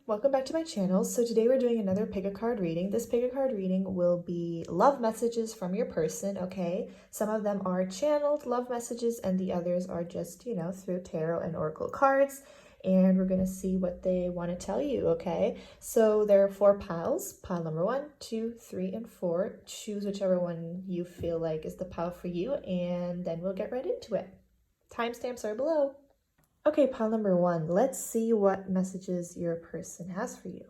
Welcome back to my channel. So today we're doing another pick a card reading. This pick a card reading will be love messages from your person, okay? Some of them are channeled love messages and the others are just, through tarot and oracle cards. And we're going to see what they want to tell you, okay? So there are 4 piles. Pile number 1, 2, 3, and 4. Choose whichever one you feel like is the pile for you, and then we'll get right into it. Timestamps are below. Okay, pile number 1, let's see what messages your person has for you.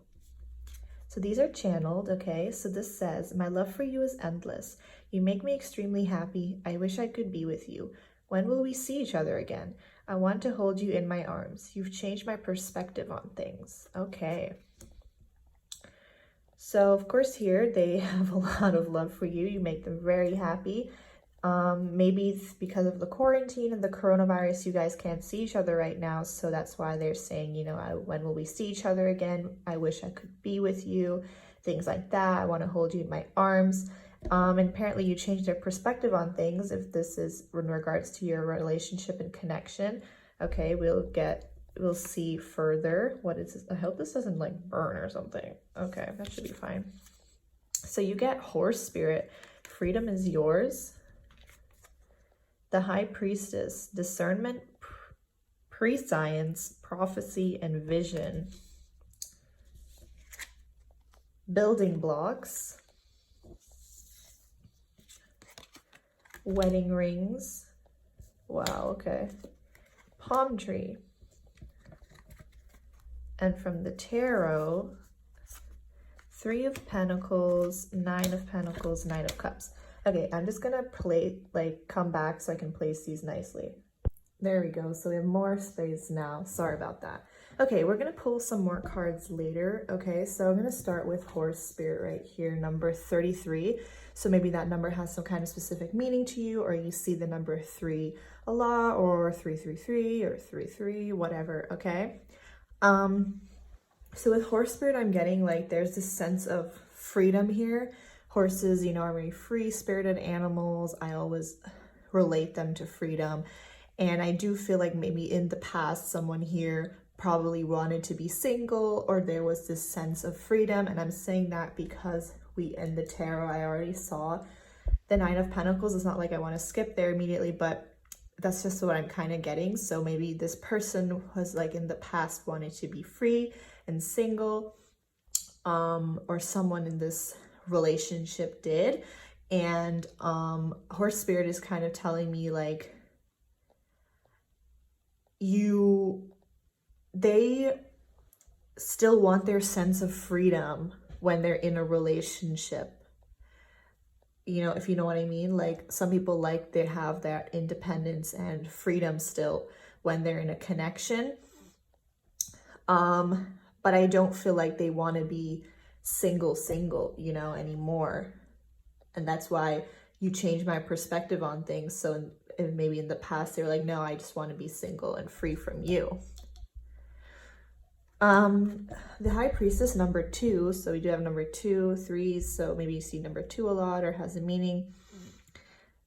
So these are channeled, okay? So this says, my love for you is endless. You make me extremely happy. I wish I could be with you. When will we see each other again? I want to hold you in my arms. You've changed my perspective on things. Okay. So of course here they have a lot of love for you. You make them very happy. Maybe it's because of the quarantine and the coronavirus, you guys can't see each other right now. So that's why they're saying, when will we see each other again? I wish I could be with you. Things like that. I want to hold you in my arms. And apparently you changed their perspective on things. If this is in regards to your relationship and connection. Okay, we'll see further. What is this? I hope this doesn't like burn or something. Okay, that should be fine. So you get horse spirit. Freedom is yours. The High Priestess, discernment, prescience, prophecy, and vision. Building blocks. Wedding rings. Wow, okay. Palm tree. And from the tarot, 3 of Pentacles, 9 of Pentacles, Knight of Cups. Okay, I'm just gonna come back so I can place these nicely. There we go, so we have more space now. Sorry about that. Okay, we're gonna pull some more cards later. Okay, so I'm gonna start with horse spirit right here, number 33. So maybe that number has some kind of specific meaning to you, or you see the number 3 a lot, or 333 or 33, whatever, okay? So with horse spirit, I'm getting there's this sense of freedom here. Horses, are very free-spirited animals. I always relate them to freedom. And I do feel like maybe in the past, someone here probably wanted to be single, or there was this sense of freedom. And I'm saying that because in the tarot, I already saw the 9 of Pentacles. It's not like I want to skip there immediately, but that's just what I'm kind of getting. So maybe this person was in the past wanted to be free and single, or someone in this relationship did. And horse spirit is kind of telling me they still want their sense of freedom when they're in a relationship, if you know what I mean. Some people they have that independence and freedom still when they're in a connection, but I don't feel like they want to be single, anymore. And that's why you change my perspective on things. So maybe in the past, they were like, no, I just want to be single and free from you. The High Priestess, number 2. So we do have number 2, 3. So maybe you see number 2 a lot or has a meaning.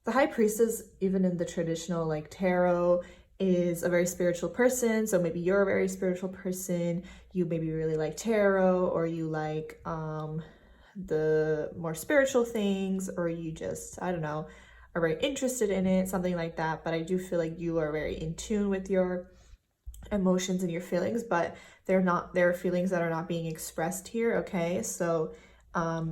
The High Priestess, even in the traditional tarot, is a very spiritual person. So maybe you're a very spiritual person. You maybe really like tarot, or you like the more spiritual things, or you just, I don't know, are very interested in it, something like that. But I do feel like you are very in tune with your emotions and your feelings, but there are feelings that are not being expressed here, okay? So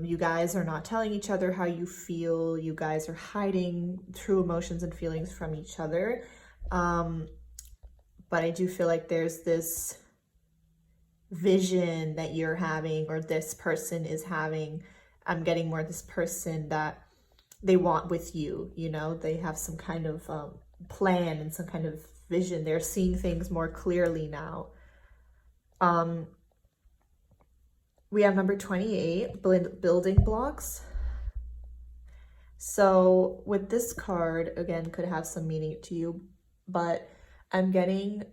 you guys are not telling each other how you feel. You guys are hiding true emotions and feelings from each other. But I do feel like there's this vision that you're having, or this person is having. I'm getting more this person that they want with you, they have some kind of plan and some kind of vision. They're seeing things more clearly now. We have number 28, building blocks. So with this card, again, could have some meaning to you, but I'm getting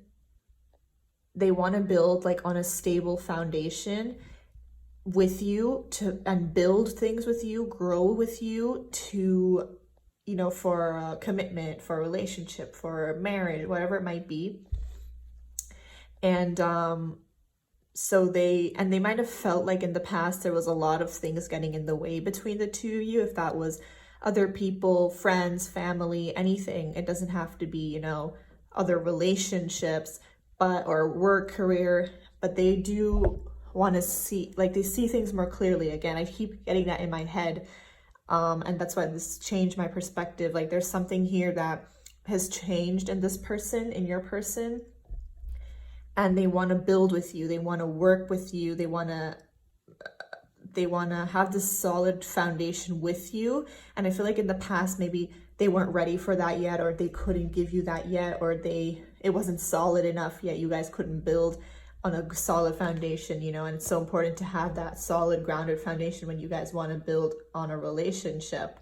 they want to build on a stable foundation with you and build things with you, grow with you to, for a commitment, for a relationship, for a marriage, whatever it might be. And So they might have felt like in the past there was a lot of things getting in the way between the two of you, if that was other people, friends, family, anything. It doesn't have to be, you know, other relationships, or work, career, but they do want to see, like, they see things more clearly. Again, I keep getting that in my head, and that's why this changed my perspective. Like, there's something here that has changed in this person, in your person, and they want to build with you, they want to work with you, they want to have this solid foundation with you. And I feel like in the past, maybe they weren't ready for that yet, or they couldn't give you that yet, or it wasn't solid enough yet. You guys couldn't build on a solid foundation, you know, and it's so important to have that solid, grounded foundation when you guys want to build on a relationship.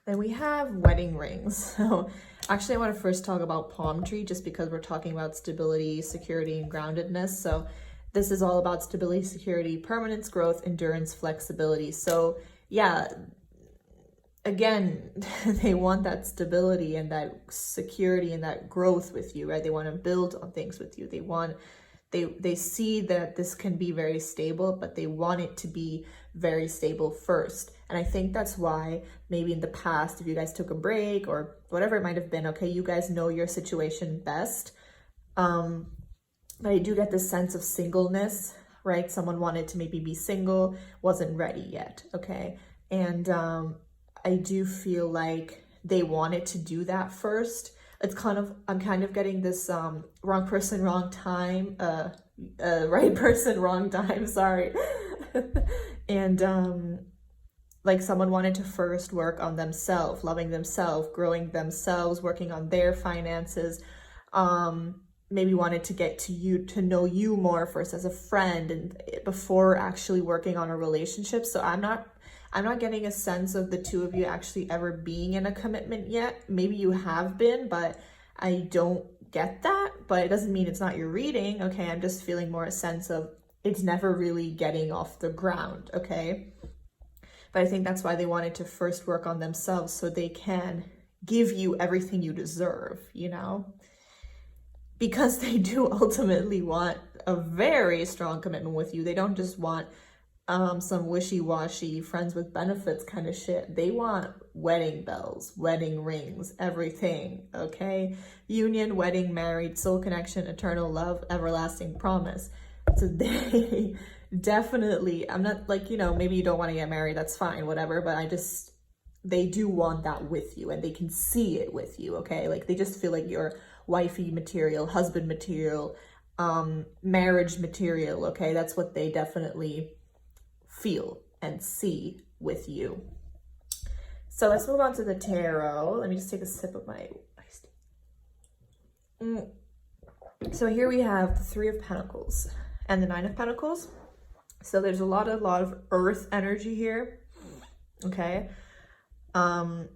Then we have wedding rings. So actually I want to first talk about palm tree, just because we're talking about stability, security, and groundedness. So this is all about stability, security, permanence, growth, endurance, flexibility. So yeah, again, they want that stability and that security and that growth with you, right? They want to build on things with you. They see that this can be very stable, but they want it to be very stable first. And I think that's why maybe in the past, if you guys took a break or whatever it might have been, okay, you guys know your situation best. But I do get this sense of singleness, right? Someone wanted to maybe be single, wasn't ready yet, okay? And I do feel like they wanted to do that first. I'm kind of getting this wrong person, wrong time, right person, wrong time, sorry. And like someone wanted to first work on themselves, loving themselves, growing themselves, working on their finances, maybe wanted to get to know you more first as a friend, and before actually working on a relationship. So I'm not getting a sense of the two of you actually ever being in a commitment yet. Maybe you have been, but I don't get that. But it doesn't mean it's not your reading, okay? I'm just feeling more a sense of it's never really getting off the ground, okay? But I think that's why they wanted to first work on themselves, so they can give you everything you deserve, you know? Because they do ultimately want a very strong commitment with you. They don't just want some wishy-washy friends with benefits kind of shit. They want wedding bells, wedding rings, everything, okay? Union, wedding, married, soul connection, eternal love, everlasting promise. So they definitely, I'm not like, you know, maybe you don't want to get married, that's fine, whatever, but they do want that with you, and they can see it with you, okay? Like, they just feel like you're wifey material, husband material, marriage material, okay? That's what they definitely feel and see with you. So let's move on to the tarot. Let me just take a sip of my iced tea. So here we have the Three of Pentacles and the Nine of Pentacles. So there's a lot of earth energy here, okay? So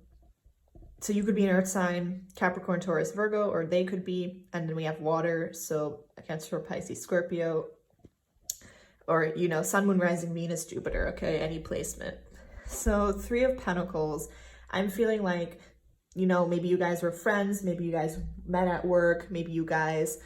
you could be an earth sign, Capricorn, Taurus, Virgo, or they could be, and then we have water, so Cancer, Pisces, Scorpio, or, you know, Sun, Moon, Rising, Venus, Jupiter, okay, any placement. So Three of Pentacles, I'm feeling like, you know, maybe you guys were friends, maybe you guys met at work, maybe you guys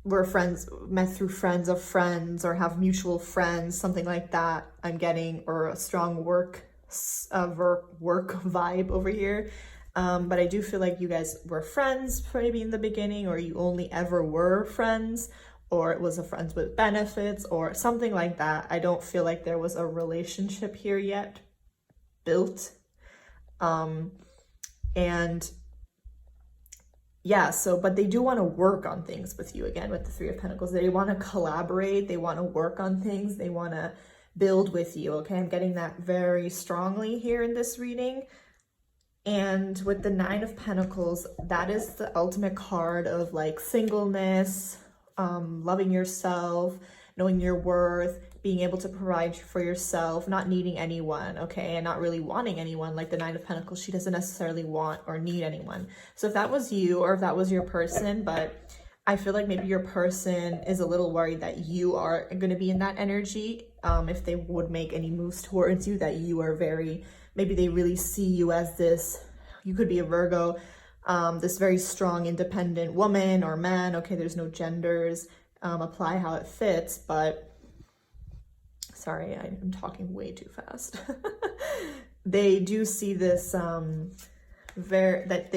were friends, met through friends of friends, or have mutual friends, something like that I'm getting, or a strong work vibe over here. But I do feel like you guys were friends maybe in the beginning, or you only ever were friends, or it was a friends with benefits or something like that. I don't feel like there was a relationship here yet built. And yeah, so, but they do want to work on things with you again with the Three of Pentacles. They want to collaborate. They want to work on things. They want to build with you, okay? I'm getting that very strongly here in this reading. And with the Nine of Pentacles, that is the ultimate card of like singleness, loving yourself, knowing your worth, being able to provide for yourself, not needing anyone, okay? And not really wanting anyone. Like the Nine of Pentacles, she doesn't necessarily want or need anyone. So if that was you, or if that was your person, but I feel like maybe your person is a little worried that you are going to be in that energy. If they would make any moves towards you, that you are very, maybe they really see you as this, you could be a Virgo, this very strong, independent woman or man. Okay, there's no genders. Apply how it fits, but sorry, I'm talking way too fast. They do see this, that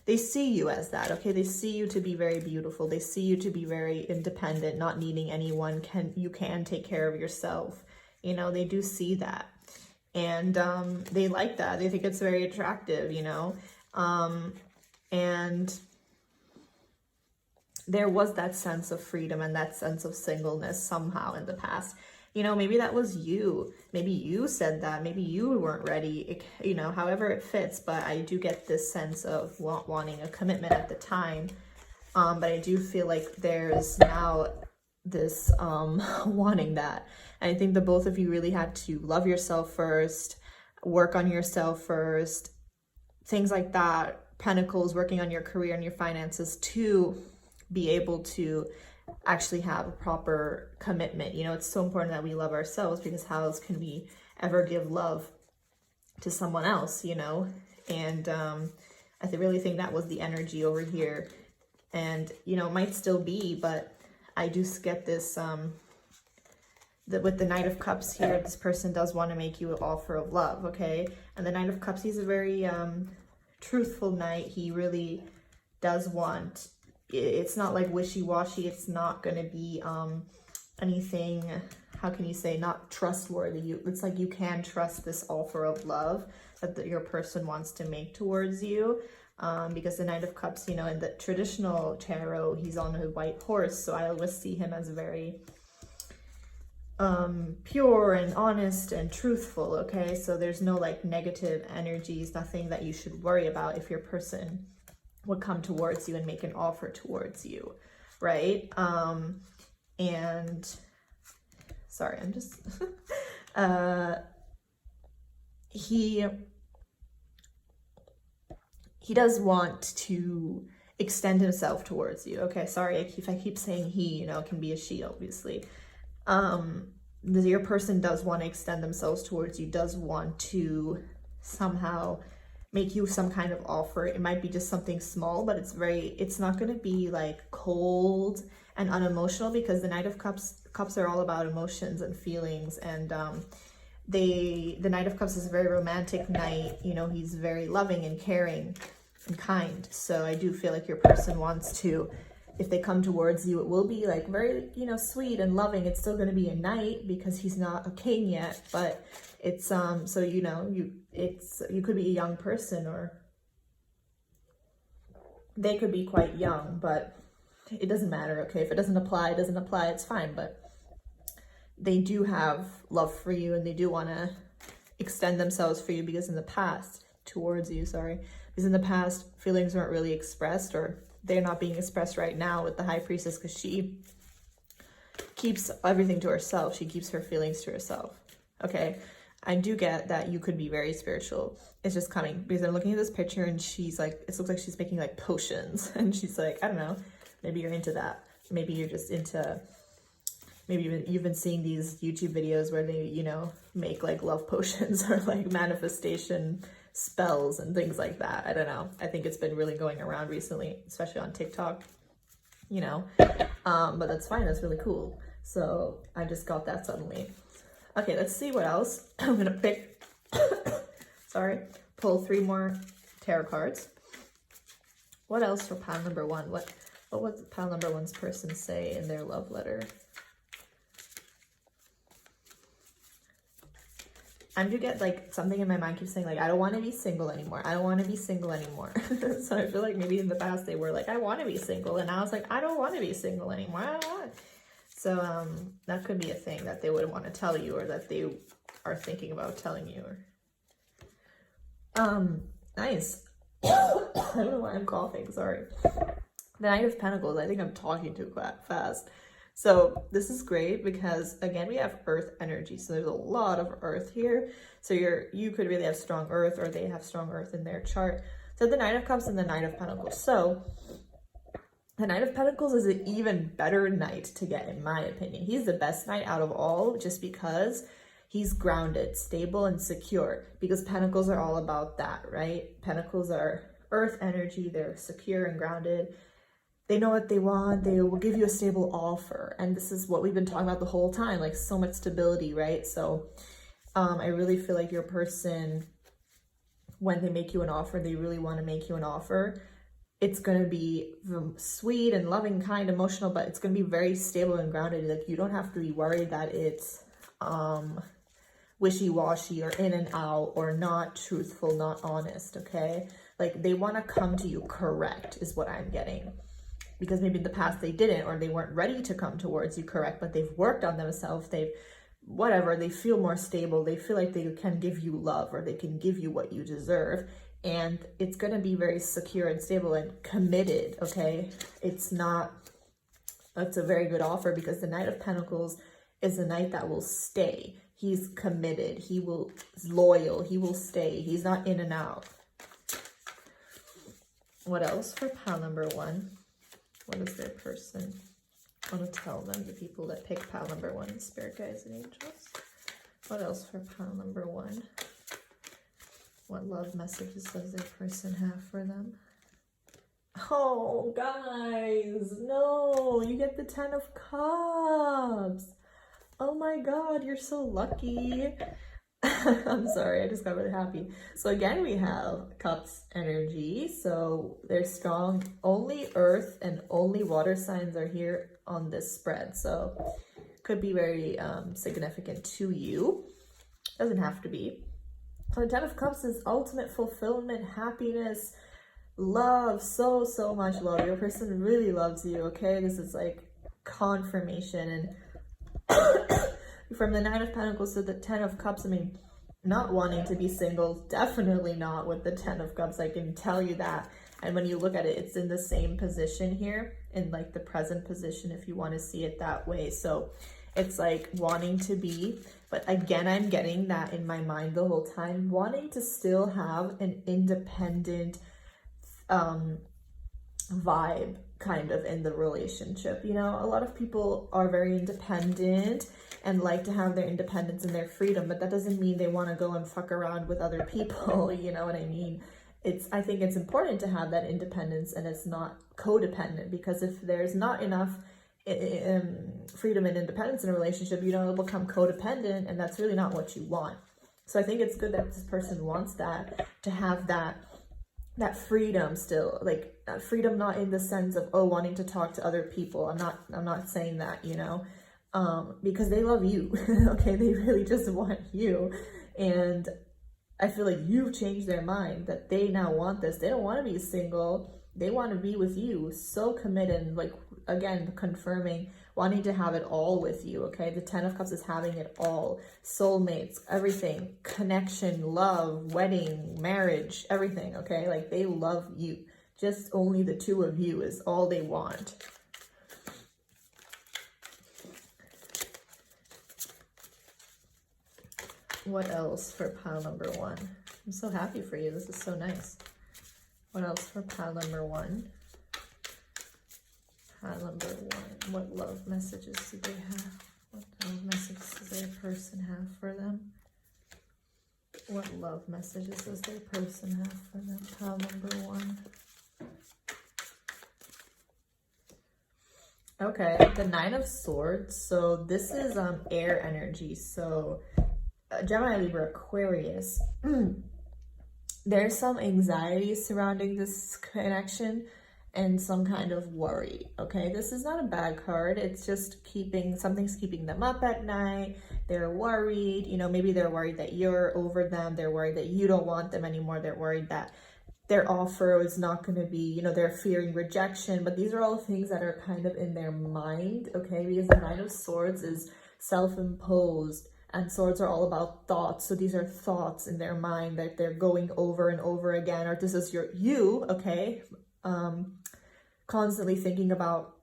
they see you as that, okay? They see you to be very beautiful. They see you to be very independent, not needing anyone. You can take care of yourself. You know, they do see that. And they like that. They think it's very attractive, you know? And there was that sense of freedom and that sense of singleness somehow in the past. You know, maybe that was you. Maybe you said that. Maybe you weren't ready, you know, however it fits. But I do get this sense of wanting a commitment at the time. But I do feel like there's now this wanting that. And I think the both of you really had to love yourself first, work on yourself first, things like that. Pentacles, working on your career and your finances to be able to actually have a proper commitment. You know, it's so important that we love ourselves, because how else can we ever give love to someone else, you know? And I really think that was the energy over here. And, you know, it might still be, but I do get this, that with the Knight of Cups here, this person does want to make you an offer of love, okay? And the Knight of Cups, he's a very truthful knight. He really does want, it's not like wishy-washy. It's not going to be anything, how can you say, not trustworthy. It's like you can trust this offer of love that your person wants to make towards you. Because the Knight of Cups, you know, in the traditional tarot, he's on a white horse. So I always see him as very pure and honest and truthful, okay? So there's no like negative energies, nothing that you should worry about if your person would come towards you and make an offer towards you, right? And sorry, I'm just he does want to extend himself towards you, okay? Sorry if I keep saying he, you know, it can be a she, obviously. Your person does want to extend themselves towards you, does want to somehow make you some kind of offer. It might be just something small, but it's not going to be like cold and unemotional, because the Knight of Cups are all about emotions and feelings. And the Knight of Cups is a very romantic knight. You know, he's very loving and caring and kind. So I do feel like your person wants to, if they come towards you, it will be like very, you know, sweet and loving. It's still going to be a knight because he's not a king yet, but it's so, you know, you could be a young person, or they could be quite young, but it doesn't matter, okay? If it doesn't apply, it doesn't apply, it's fine. But they do have love for you, and they do want to extend themselves for you, because in the past, towards you, sorry, because in the past, feelings weren't really expressed, or they're not being expressed right now with the High Priestess, because she keeps everything to herself. She keeps her feelings to herself, okay? I do get that you could be very spiritual. It's just coming, because I'm looking at this picture and she's like, it looks like she's making like potions, and she's like, I don't know, maybe you're into that. Maybe you're just into, maybe you've been seeing these YouTube videos where they, you know, make like love potions or like manifestation spells and things like that. I don't know. I think it's been really going around recently, especially on TikTok, you know, but that's fine. That's really cool. So I just got that suddenly. Okay, let's see what else. I'm gonna pick, sorry, pull 3 more tarot cards. What else for pile number 1? What would pile number 1's person say in their love letter? I do get like something in my mind keeps saying like, I don't want to be single anymore. I don't want to be single anymore. So I feel like maybe in the past they were like, I want to be single. And I was like, I don't want to be single anymore. I don't want. So that could be a thing that they would want to tell you, or that they are thinking about telling you. Nice. I don't know why I'm coughing. Sorry. The Knight of Pentacles. I think I'm talking too fast. So this is great because, again, we have earth energy. So there's a lot of earth here. So you could really have strong earth, or they have strong earth in their chart. So the Knight of Cups and the Knight of Pentacles. So the Knight of Pentacles is an even better knight to get, in my opinion. He's the best knight out of all, just because he's grounded, stable, and secure. Because Pentacles are all about that, right? Pentacles are earth energy. They're secure and grounded. They know what they want. They will give you a stable offer. And this is what we've been talking about the whole time, like so much stability, right? So I really feel like your person, when they make you an offer, they really want to make you an offer. It's going to be sweet and loving, kind, emotional, but it's going to be very stable and grounded. Like, you don't have to be worried that it's wishy-washy or in and out or not truthful, not honest, okay? Like, they want to come to you correct is what I'm getting. Because maybe in the past they didn't, or they weren't ready to come towards you correct, but they've worked on themselves, they feel more stable, they feel like they can give you love, or they can give you what you deserve, and it's going to be very secure and stable and committed, okay? It's a very good offer, because the Knight of Pentacles is a knight that will stay. He's committed, he's loyal, he will stay, he's not in and out. What else for pile number 1? What is their person? I want to tell them, the people that pick pile number 1, spirit guides and angels. What else for pile number 1? What love messages does their person have for them? Oh, guys, no, you get the 10 of Cups. Oh my God, you're so lucky. I'm sorry, I just got really happy. So again, we have Cups energy. So they're strong. Only earth and only water signs are here on this spread. So could be very significant to you. Doesn't have to be. So the 10 of Cups is ultimate fulfillment, happiness, love, so much love. Your person really loves you, okay? This is like confirmation. And from the 9 of Pentacles to the 10 of Cups, I mean, not wanting to be single, definitely not with the 10 of Cups, I can tell you that. And when you look at it, it's in the same position here, in like the present position, if you want to see it that way. So it's like wanting to be, but again, I'm getting that in my mind the whole time, wanting to still have an independent vibe kind of in the relationship. You know, a lot of people are very independent and like to have their independence and their freedom, but that doesn't mean they want to go and fuck around with other people. You know what I mean? I think it's important to have that independence, and it's not codependent, because if there's not enough freedom and independence in a relationship, you know, it'll become codependent, and that's really not what you want. So I think it's good that this person wants that, to have that freedom still, like freedom, not in the sense of, oh, wanting to talk to other people. I'm not saying that, you know, because they love you. Okay, they really just want you. And I feel like you've changed their mind, that they now want this. They don't want to be single. They want to be with you. So committed, and like, again, confirming, wanting to have it all with you, okay? The 10 of Cups is having it all. Soulmates, everything, connection, love, wedding, marriage, everything, okay? Like, they love you. Just only the two of you is all they want. What else for pile number 1? I'm so happy for you. This is so nice. What else for pile number 1? Pile number 1. What love messages do they have? What love messages does their person have for them? What love messages does their person have for them? Pile number 1. Okay, the 9 of Swords. So this is air energy. So Gemini, Libra, Aquarius. There's some anxiety surrounding this connection and some kind of worry, okay? This is not a bad card. It's just something's keeping them up at night. They're worried, you know, maybe they're worried that you're over them. They're worried that you don't want them anymore. They're worried that their offer is not going to be, you know, they're fearing rejection. But these are all things that are kind of in their mind, okay? Because the 9 of Swords is self-imposed, and swords are all about thoughts. So these are thoughts in their mind that they're going over and over again. Or this is you, okay? Constantly thinking about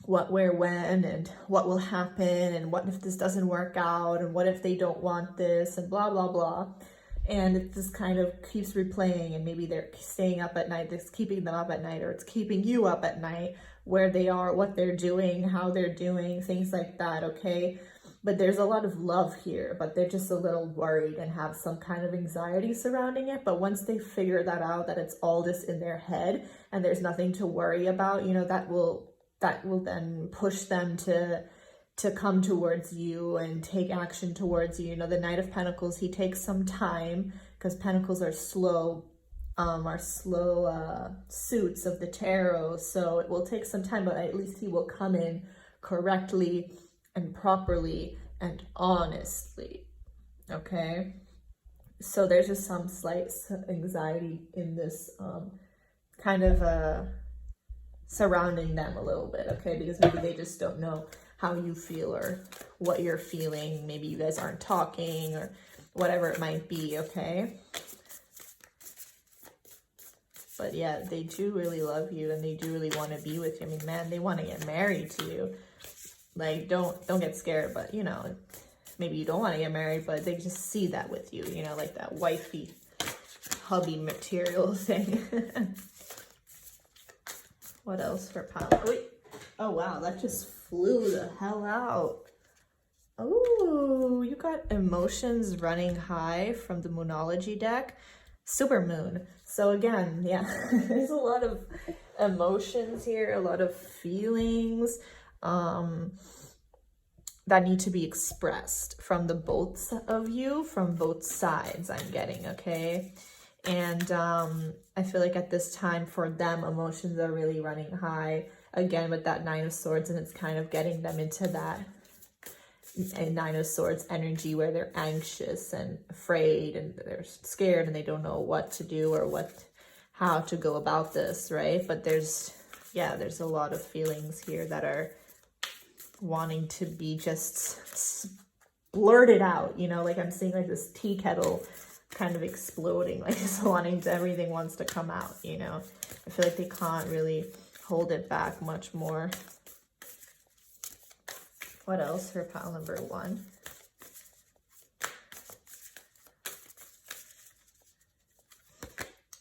what, where, when, and what will happen, and what if this doesn't work out, and what if they don't want this, and blah, blah, blah. And it just kind of keeps replaying, and maybe they're staying up at night, it's keeping them up at night, or it's keeping you up at night, where they are, what they're doing, how they're doing, things like that, okay? but there's a lot of love here, but they're just a little worried and have some kind of anxiety surrounding it. But once they figure that out, that it's all just in their head and there's nothing to worry about, you know, that will then push them to come towards you and take action towards you. You know, the Knight of Pentacles, he takes some time, because Pentacles are slow suits of the tarot, so it will take some time, but at least he will come in correctly and properly and honestly. Okay, so there's just some slight anxiety in this kind of surrounding them a little bit, okay, because maybe they just don't know how you feel or what you're feeling. Maybe you guys aren't talking or whatever it might be, okay? But yeah, they do really love you and they do really want to be with you. I mean, man, they want to get married to you. Like, don't get scared, but you know, maybe you don't want to get married, but they just see that with you, you know, like that wifey hubby material thing. What else for Pal? Wait. Oh wow, that just flew the hell out. Oh, you got emotions running high from the Moonology deck. Super moon. So again, yeah, there's a lot of emotions here, a lot of feelings that need to be expressed from the both of you, from both sides, I'm getting, okay? And I feel like at this time for them, emotions are really running high, again with that Nine of Swords, and it's kind of getting them into that Nine of Swords energy where they're anxious and afraid and they're scared and they don't know what to do or how to go about this, right? But there's a lot of feelings here that are wanting to be just blurted out, you know, like I'm seeing like this tea kettle kind of exploding, like just everything wants to come out, you know. I feel like they can't really hold it back much more. What else for pile number 1?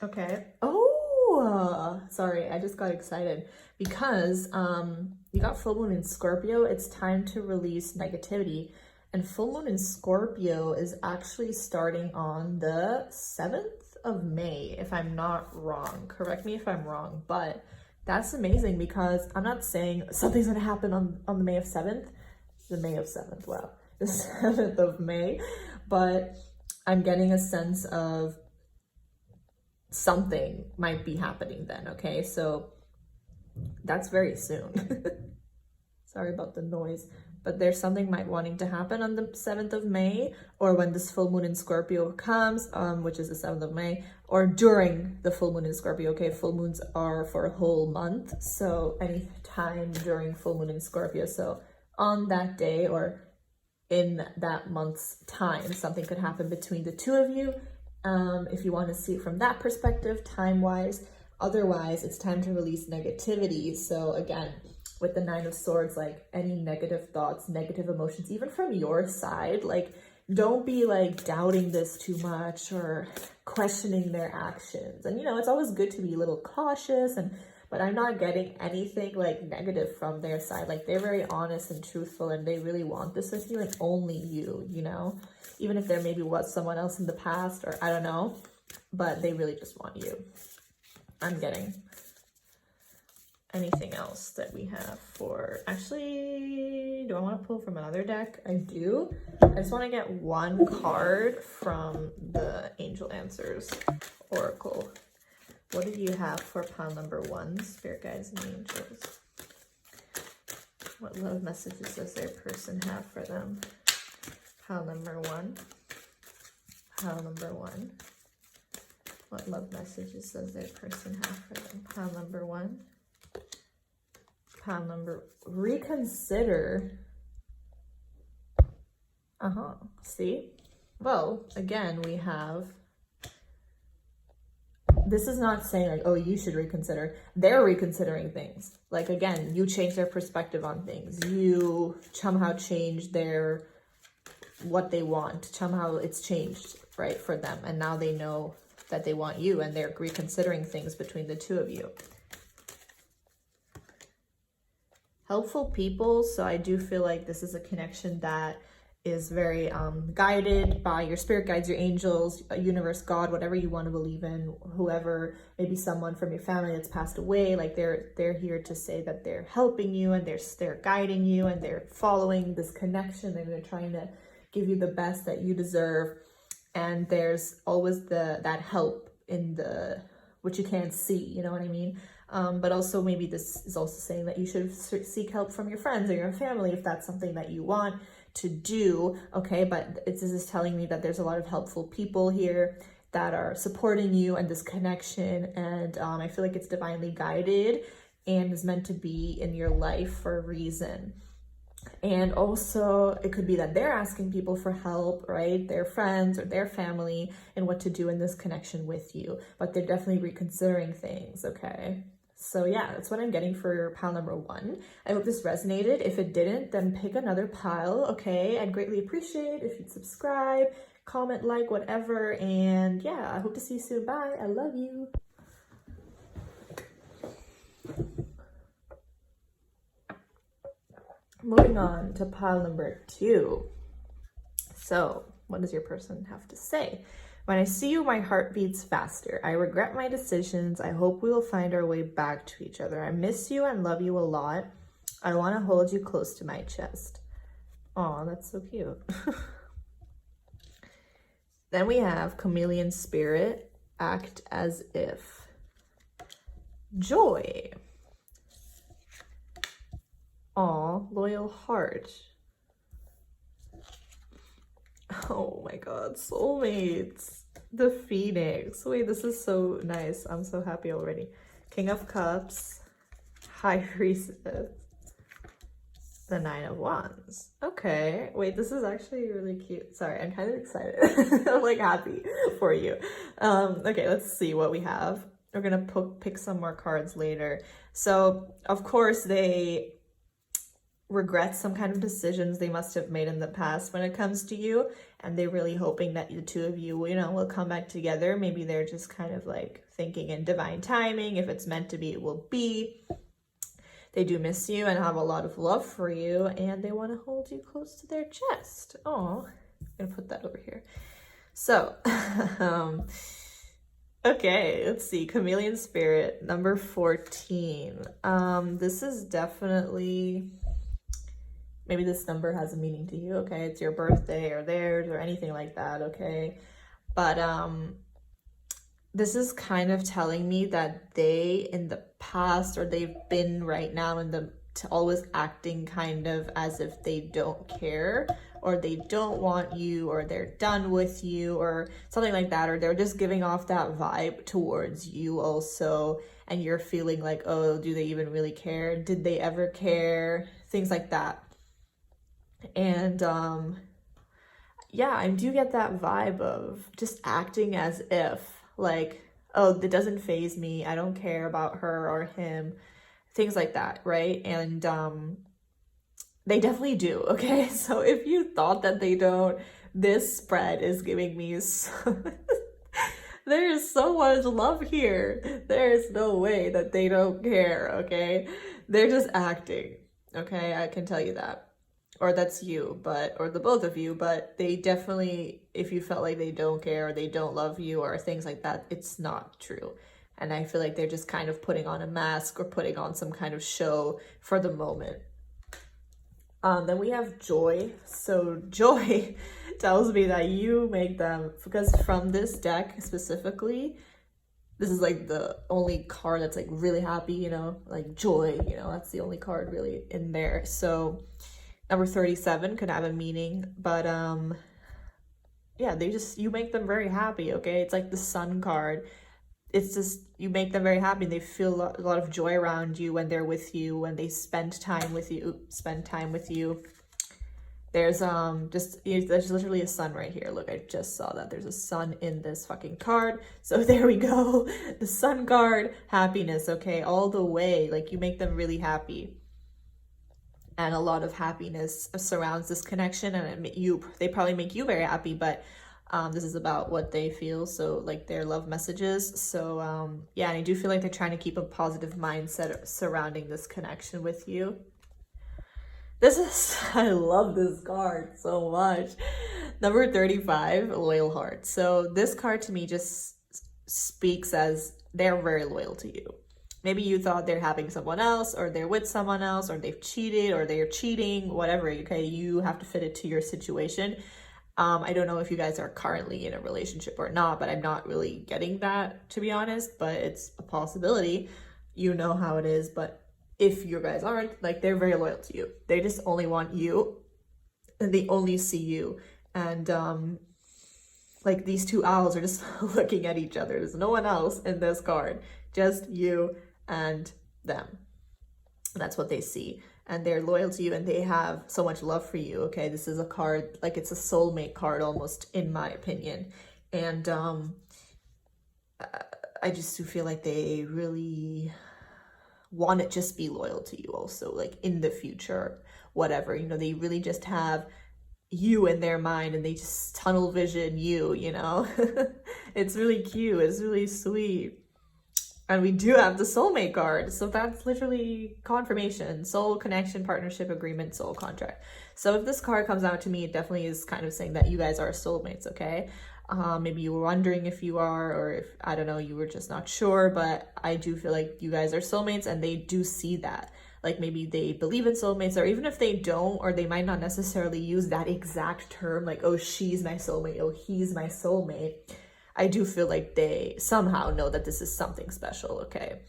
Okay. Oh, sorry, I just got excited because you got full moon in Scorpio. It's time to release negativity. And full moon in Scorpio is actually starting on the 7th of May, if I'm not wrong. Correct me if I'm wrong, but that's amazing because I'm not saying something's going to happen on the May of 7th. The May of 7th, wow. The 7th of May. But I'm getting a sense of something might be happening then, okay? So that's very soon. Sorry about the noise. But there's something might wanting to happen on the 7th of May, or when this full moon in Scorpio comes, which is the 7th of May, or during the full moon in Scorpio, okay? Full moons are for a whole month, so any time during full moon in Scorpio. So on that day or in that month's time, something could happen between the two of you. If you want to see it from that perspective, time-wise. Otherwise, it's time to release negativity. So again, with the Nine of Swords, like any negative thoughts, negative emotions, even from your side, like don't be like doubting this too much or questioning their actions. And you know, it's always good to be a little cautious, but I'm not getting anything like negative from their side. Like they're very honest and truthful and they really want this with you and only you, you know, even if there maybe was someone else in the past or I don't know, but they really just want you. I'm getting. Anything else that we have for, actually, do I want to pull from another deck? I do. I just want to get one card from the Angel Answers Oracle. What do you have for pile number 1, Spirit Guides and Angels? What love messages does their person have for them? Pile number 1. Pile number 1. What love messages does their person have for them? Pile number 1. Pile number, reconsider. See? Well, again, we have, this is not saying like, oh, you should reconsider. They're reconsidering things. Like, again, you change their perspective on things. You somehow change what they want. Somehow it's changed, right, for them. And now they know that they want you and they're reconsidering things between the two of you. helpful people. So I do feel like this is a connection that is very guided by your spirit guides, your angels, universe, God, whatever you want to believe in, whoever, maybe someone from your family that's passed away. Like they're here to say that they're helping you, and they're guiding you, and they're following this connection, and they're trying to give you the best that you deserve. And there's always that help in the which you can't see, you know what I mean? But also maybe this is also saying that you should seek help from your friends or your family if that's something that you want to do, okay? But this is telling me that there's a lot of helpful people here that are supporting you and this connection, and I feel like it's divinely guided and is meant to be in your life for a reason. And also it could be that they're asking people for help, right? Their friends or their family, and what to do in this connection with you, but they're definitely reconsidering things, okay? So yeah, that's what I'm getting for pile number 1. I hope this resonated. If it didn't, then pick another pile, okay? I'd greatly appreciate if you'd subscribe, comment, like, whatever. And yeah, I hope to see you soon. Bye. I love you. Moving on to pile number 2. So what does your person have to say? When I see you, my heart beats faster. I regret my decisions. I hope we will find our way back to each other. I miss you and love you a lot. I want to hold you close to my chest. Aw, that's so cute. Then we have chameleon spirit, act as if. Joy. Aw, loyal heart. Oh my god, soulmates. The Phoenix. Wait, this is so nice. I'm so happy already. King of Cups, High Priestess, the 9 of Wands. Okay, wait, this is actually really cute. Sorry, I'm kind of excited. I'm like happy for you. Okay, let's see what we have. We're gonna pick some more cards later. So, of course, they regret some kind of decisions they must have made in the past when it comes to you, and they're really hoping that the two of you, you know, will come back together. Maybe they're just kind of like thinking in divine timing. If it's meant to be, it will be. They do miss you and have a lot of love for you, and they want to hold you close to their chest. Oh, I'm gonna put that over here. So okay, let's see. Chameleon spirit number 14. This is definitely, maybe this number has a meaning to you, okay? It's your birthday or theirs or anything like that, okay? But this is kind of telling me that they in the past, or they've been right now in the always acting kind of as if they don't care, or they don't want you, or they're done with you, or something like that, or they're just giving off that vibe towards you also, and you're feeling like, oh, do they even really care? Did they ever care? Things like that. And yeah, I do get that vibe of just acting as if, like, oh, that doesn't faze me, I don't care about her or him, things like that, right? And they definitely do, okay? So if you thought that they don't, this spread is giving me so there is so much love here. There's no way that they don't care, okay? They're just acting, okay? I can tell you that. Or that's you, but, or the both of you, but they definitely, if you felt like they don't care or they don't love you or things like that, it's not true. And I feel like they're just kind of putting on a mask or putting on some kind of show for the moment. Then we have joy. So joy tells me that you make them, because from this deck specifically, this is like the only card that's like really happy, you know, like joy, you know, that's the only card really in there. So number 37 could have a meaning, but yeah, you make them very happy, okay? It's like the sun card. It's just, you make them very happy. They feel a lot of joy around you when they're with you, when they spend time with you, There's there's literally a sun right here. Look, I just saw that. There's a sun in this fucking card. So there we go. The sun card, happiness, okay? All the way. Like, you make them really happy. And a lot of happiness surrounds this connection, and they probably make you very happy, but this is about what they feel, so like their love messages. So yeah, and I do feel like they're trying to keep a positive mindset surrounding this connection with you. I love this card so much. Number 35, loyal heart. So this card to me just speaks as they're very loyal to you. Maybe you thought they're having someone else, or they're with someone else, or they've cheated, or they're cheating, whatever, okay? You have to fit it to your situation. I don't know if you guys are currently in a relationship or not, but I'm not really getting that, to be honest, but it's a possibility. You know how it is, but if you guys aren't, like, they're very loyal to you. They just only want you, and they only see you. And like, these two owls are just looking at each other. There's no one else in this card, just you and them. And that's what they see. And they're loyal to you, and they have so much love for you, okay? This is a card, like, it's a soulmate card almost, in my opinion. And I just do feel like they really want to just be loyal to you also, like, in the future, whatever. You know, they really just have you in their mind, and they just tunnel vision you, you know? It's really cute. It's really sweet. And we do have the soulmate card. So that's literally confirmation, soul connection, partnership, agreement, soul contract. So if this card comes out to me, it definitely is kind of saying that you guys are soulmates, okay? Maybe you were wondering if you are, or if, I don't know, you were just not sure, but I do feel like you guys are soulmates, and they do see that. Like, maybe they believe in soulmates, or even if they don't, or they might not necessarily use that exact term, like, oh, she's my soulmate, oh, he's my soulmate. I do feel like they somehow know that this is something special, okay,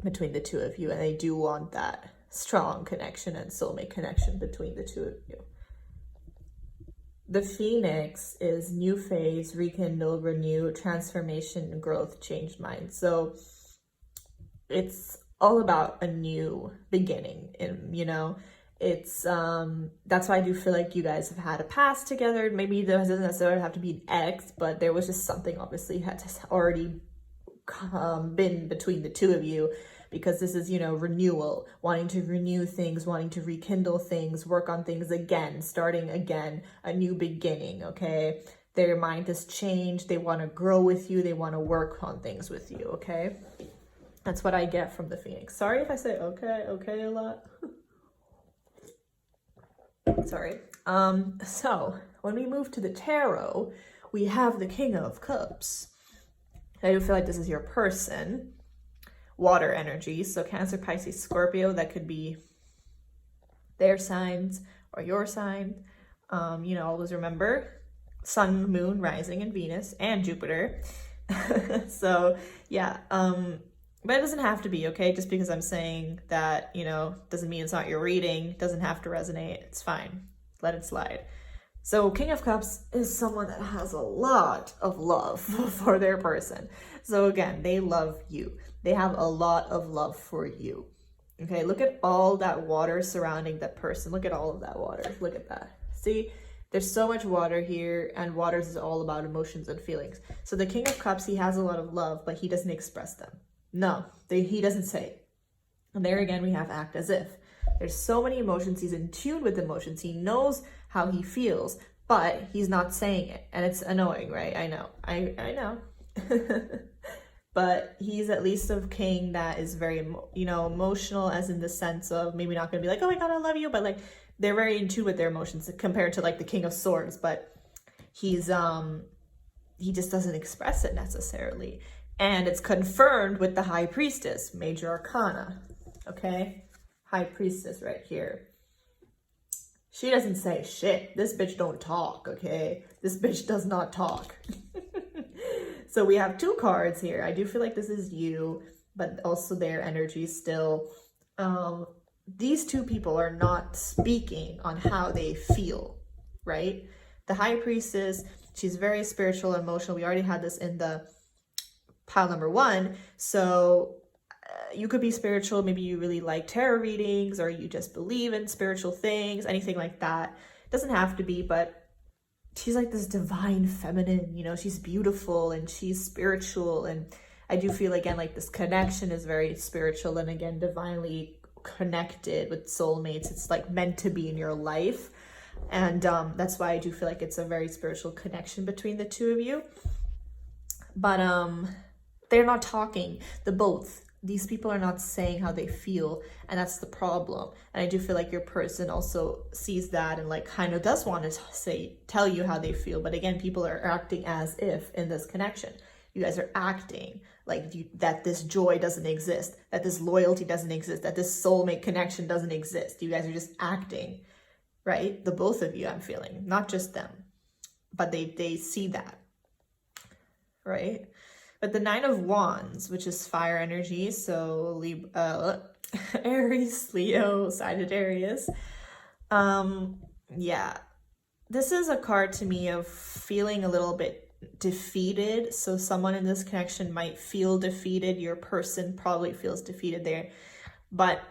between the two of you, and they do want that strong connection and soulmate connection between the two of you. The Phoenix is new phase, rekindle, renew, transformation, growth, changed mind. So it's all about a new beginning, and, you know, it's that's why I do feel like you guys have had a past together. Maybe there doesn't necessarily have to be an ex, but there was just something obviously had already been between the two of you, because this is, you know, renewal, wanting to renew things, wanting to rekindle things, work on things again, starting again, a new beginning, okay? Their mind has changed. They want to grow with you. They want to work on things with you, okay? That's what I get from the Phoenix. Sorry if I say okay a lot. Sorry. So when we move to the tarot, we have the King of Cups. I do feel like this is your person. Water energy. So Cancer, Pisces, Scorpio, that could be their signs or your sign. You know, always remember Sun, Moon, Rising, and Venus, and Jupiter. So yeah, but it doesn't have to be, okay? Just because I'm saying that, you know, doesn't mean it's not your reading. It doesn't have to resonate. It's fine. Let it slide. So King of Cups is someone that has a lot of love for their person. So again, they love you. They have a lot of love for you. Okay, look at all that water surrounding that person. Look at all of that water. Look at that. See, there's so much water here, and water is all about emotions and feelings. So the King of Cups, he has a lot of love, but he doesn't express them. No, he doesn't say. And there again, we have act as if. There's so many emotions. He's in tune with emotions. He knows how he feels, but he's not saying it. And it's annoying, right? I know. I know. But he's at least a king that is very, you know, emotional, as in the sense of maybe not going to be like, oh my God, I love you. But like, they're very in tune with their emotions compared to like the King of Swords. But he's, he just doesn't express it necessarily. And it's confirmed with the High Priestess, Major Arcana, okay? High Priestess right here. She doesn't say shit. This bitch don't talk, okay? This bitch does not talk. So we have two cards here. I do feel like this is you, but also their energy still. These two people are not speaking on how they feel, right? The High Priestess, she's very spiritual and emotional. We already had this in the pile number 1. So you could be spiritual. Maybe you really like tarot readings, or you just believe in spiritual things, anything like that. It doesn't have to be, but she's like this divine feminine, you know, she's beautiful and she's spiritual. And I do feel, again, like this connection is very spiritual and, again, divinely connected with soulmates. It's like meant to be in your life. And that's why I do feel like it's a very spiritual connection between the two of you. But they're not talking. these people are not saying how they feel, and that's the problem. And I do feel like your person also sees that and like kind of does want to tell you how they feel, but again, people are acting as if in this connection. You guys are acting like that this joy doesn't exist, that this loyalty doesn't exist, that this soulmate connection doesn't exist. You guys are just acting, right? The both of you, I'm feeling, not just them, but they see that, right? But the Nine of Wands, which is fire energy, so Aries, Leo, Sagittarius. Yeah, this is a card to me of feeling a little bit defeated. So someone in this connection might feel defeated. Your person probably feels defeated there. But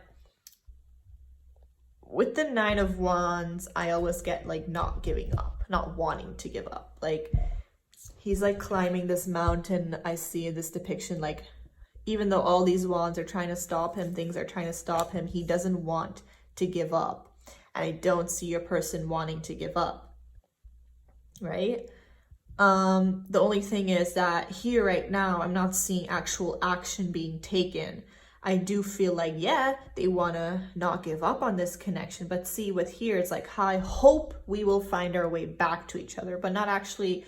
with the Nine of Wands, I always get like not giving up, not wanting to give up. Like, he's like climbing this mountain. I see this depiction, like, even though all these wands are trying to stop him, things are trying to stop him, he doesn't want to give up. And I don't see your person wanting to give up, right? The only thing is that here right now, I'm not seeing actual action being taken. I do feel like, yeah, they want to not give up on this connection. But see, with here, it's like, I hope we will find our way back to each other, but not actually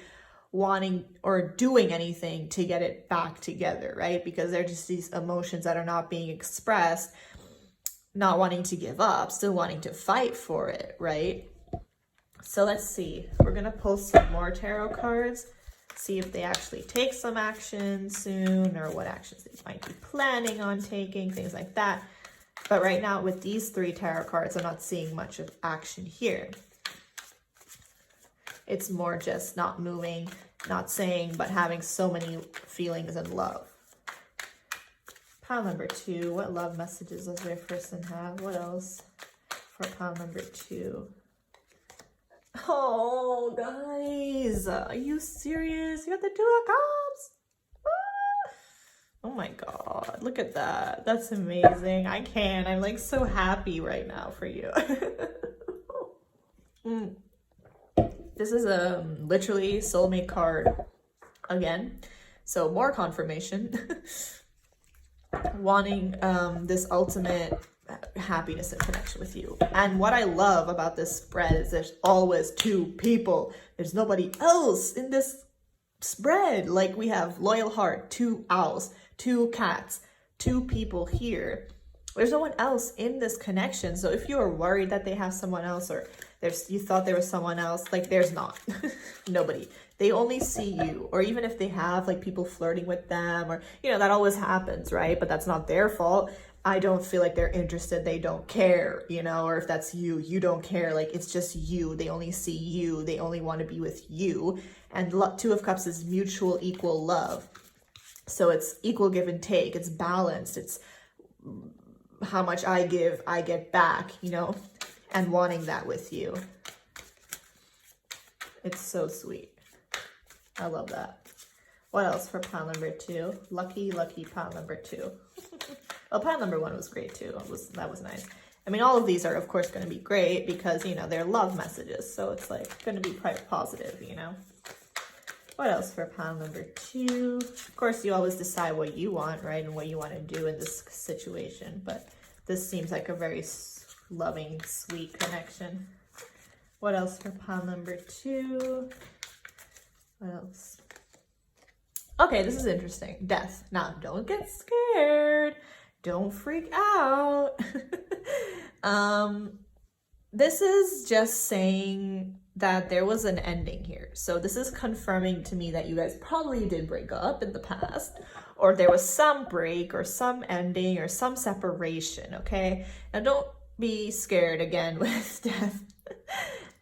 wanting or doing anything to get it back together, right? Because they're just these emotions that are not being expressed, not wanting to give up, still wanting to fight for it, right? So let's see. We're going to pull some more tarot cards, see if they actually take some action soon or what actions they might be planning on taking, things like that. But right now with these three tarot cards, I'm not seeing much of action here. It's more just not moving, not saying, but having so many feelings and love. Pile number 2, what love messages does their person have? What else for pile number 2? Oh, guys, are you serious? You got the 2 of Cups? Ah! Oh my God, look at that. That's amazing. I can't. I'm like so happy right now for you. This is a literally soulmate card again. So more confirmation. Wanting this ultimate happiness and connection with you. And what I love about this spread is there's always 2 people. There's nobody else in this spread. Like, we have loyal heart, 2 owls, 2 cats, 2 people here. There's no one else in this connection. So if you are worried that they have someone else, or you thought there was someone else, like, there's not. Nobody. They only see you. Or even if they have like people flirting with them, or, you know, that always happens, right? But that's not their fault. I don't feel like they're interested. They don't care, you know, or if that's you, you don't care. Like, it's just you. They only see you. They only want to be with you. And 2 of Cups is mutual, equal love. So it's equal give and take. It's balanced. It's how much I give, I get back, you know, and wanting that with you. It's so sweet. I love that. What else for pile number 2? Lucky, lucky pile number 2. Well, pile number 1 was great too. That was nice. I mean, all of these are, of course, going to be great because, you know, they're love messages. So it's like going to be quite positive, you know. What else for pile number 2? Of course, you always decide what you want, right? And what you want to do in this situation. But this seems like a very loving, sweet connection. What else for pile number 2? What else? Okay, this is interesting. Death. Now, don't get scared. Don't freak out. This is just saying that there was an ending here. So this is confirming to me that you guys probably did break up in the past, or there was some break or some ending or some separation, okay? Now, don't be scared again with death.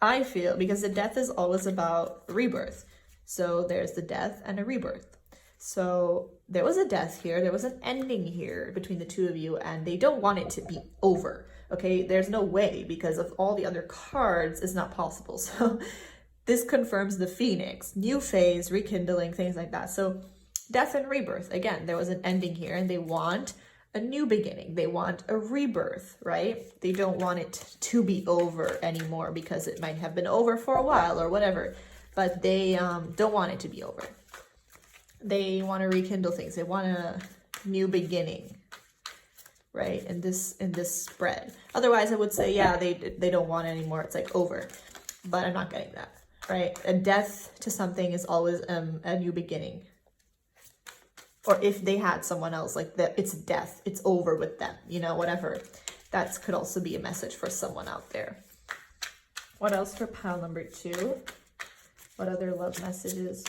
I feel, because the death is always about rebirth. So there's the death and a rebirth. So there was a death here, there was an ending here between the 2 of you, and they don't want it to be over, okay? There's no way, because of all the other cards, it's not possible. So this confirms the phoenix, new phase, rekindling, things like that. So death and rebirth, again, there was an ending here, and they want a new beginning. They want a rebirth, right? They don't want it to be over anymore because it might have been over for a while or whatever, but they don't want it to be over. They want to rekindle things. They want a new beginning. right? In this spread. Otherwise, I would say, yeah, they don't want it anymore. It's like over. But I'm not getting that, right? A death to something is always a new beginning. Or if they had someone else, like that, it's death. It's over with them, you know, whatever. That could also be a message for someone out there. What else for pile number 2? What other love messages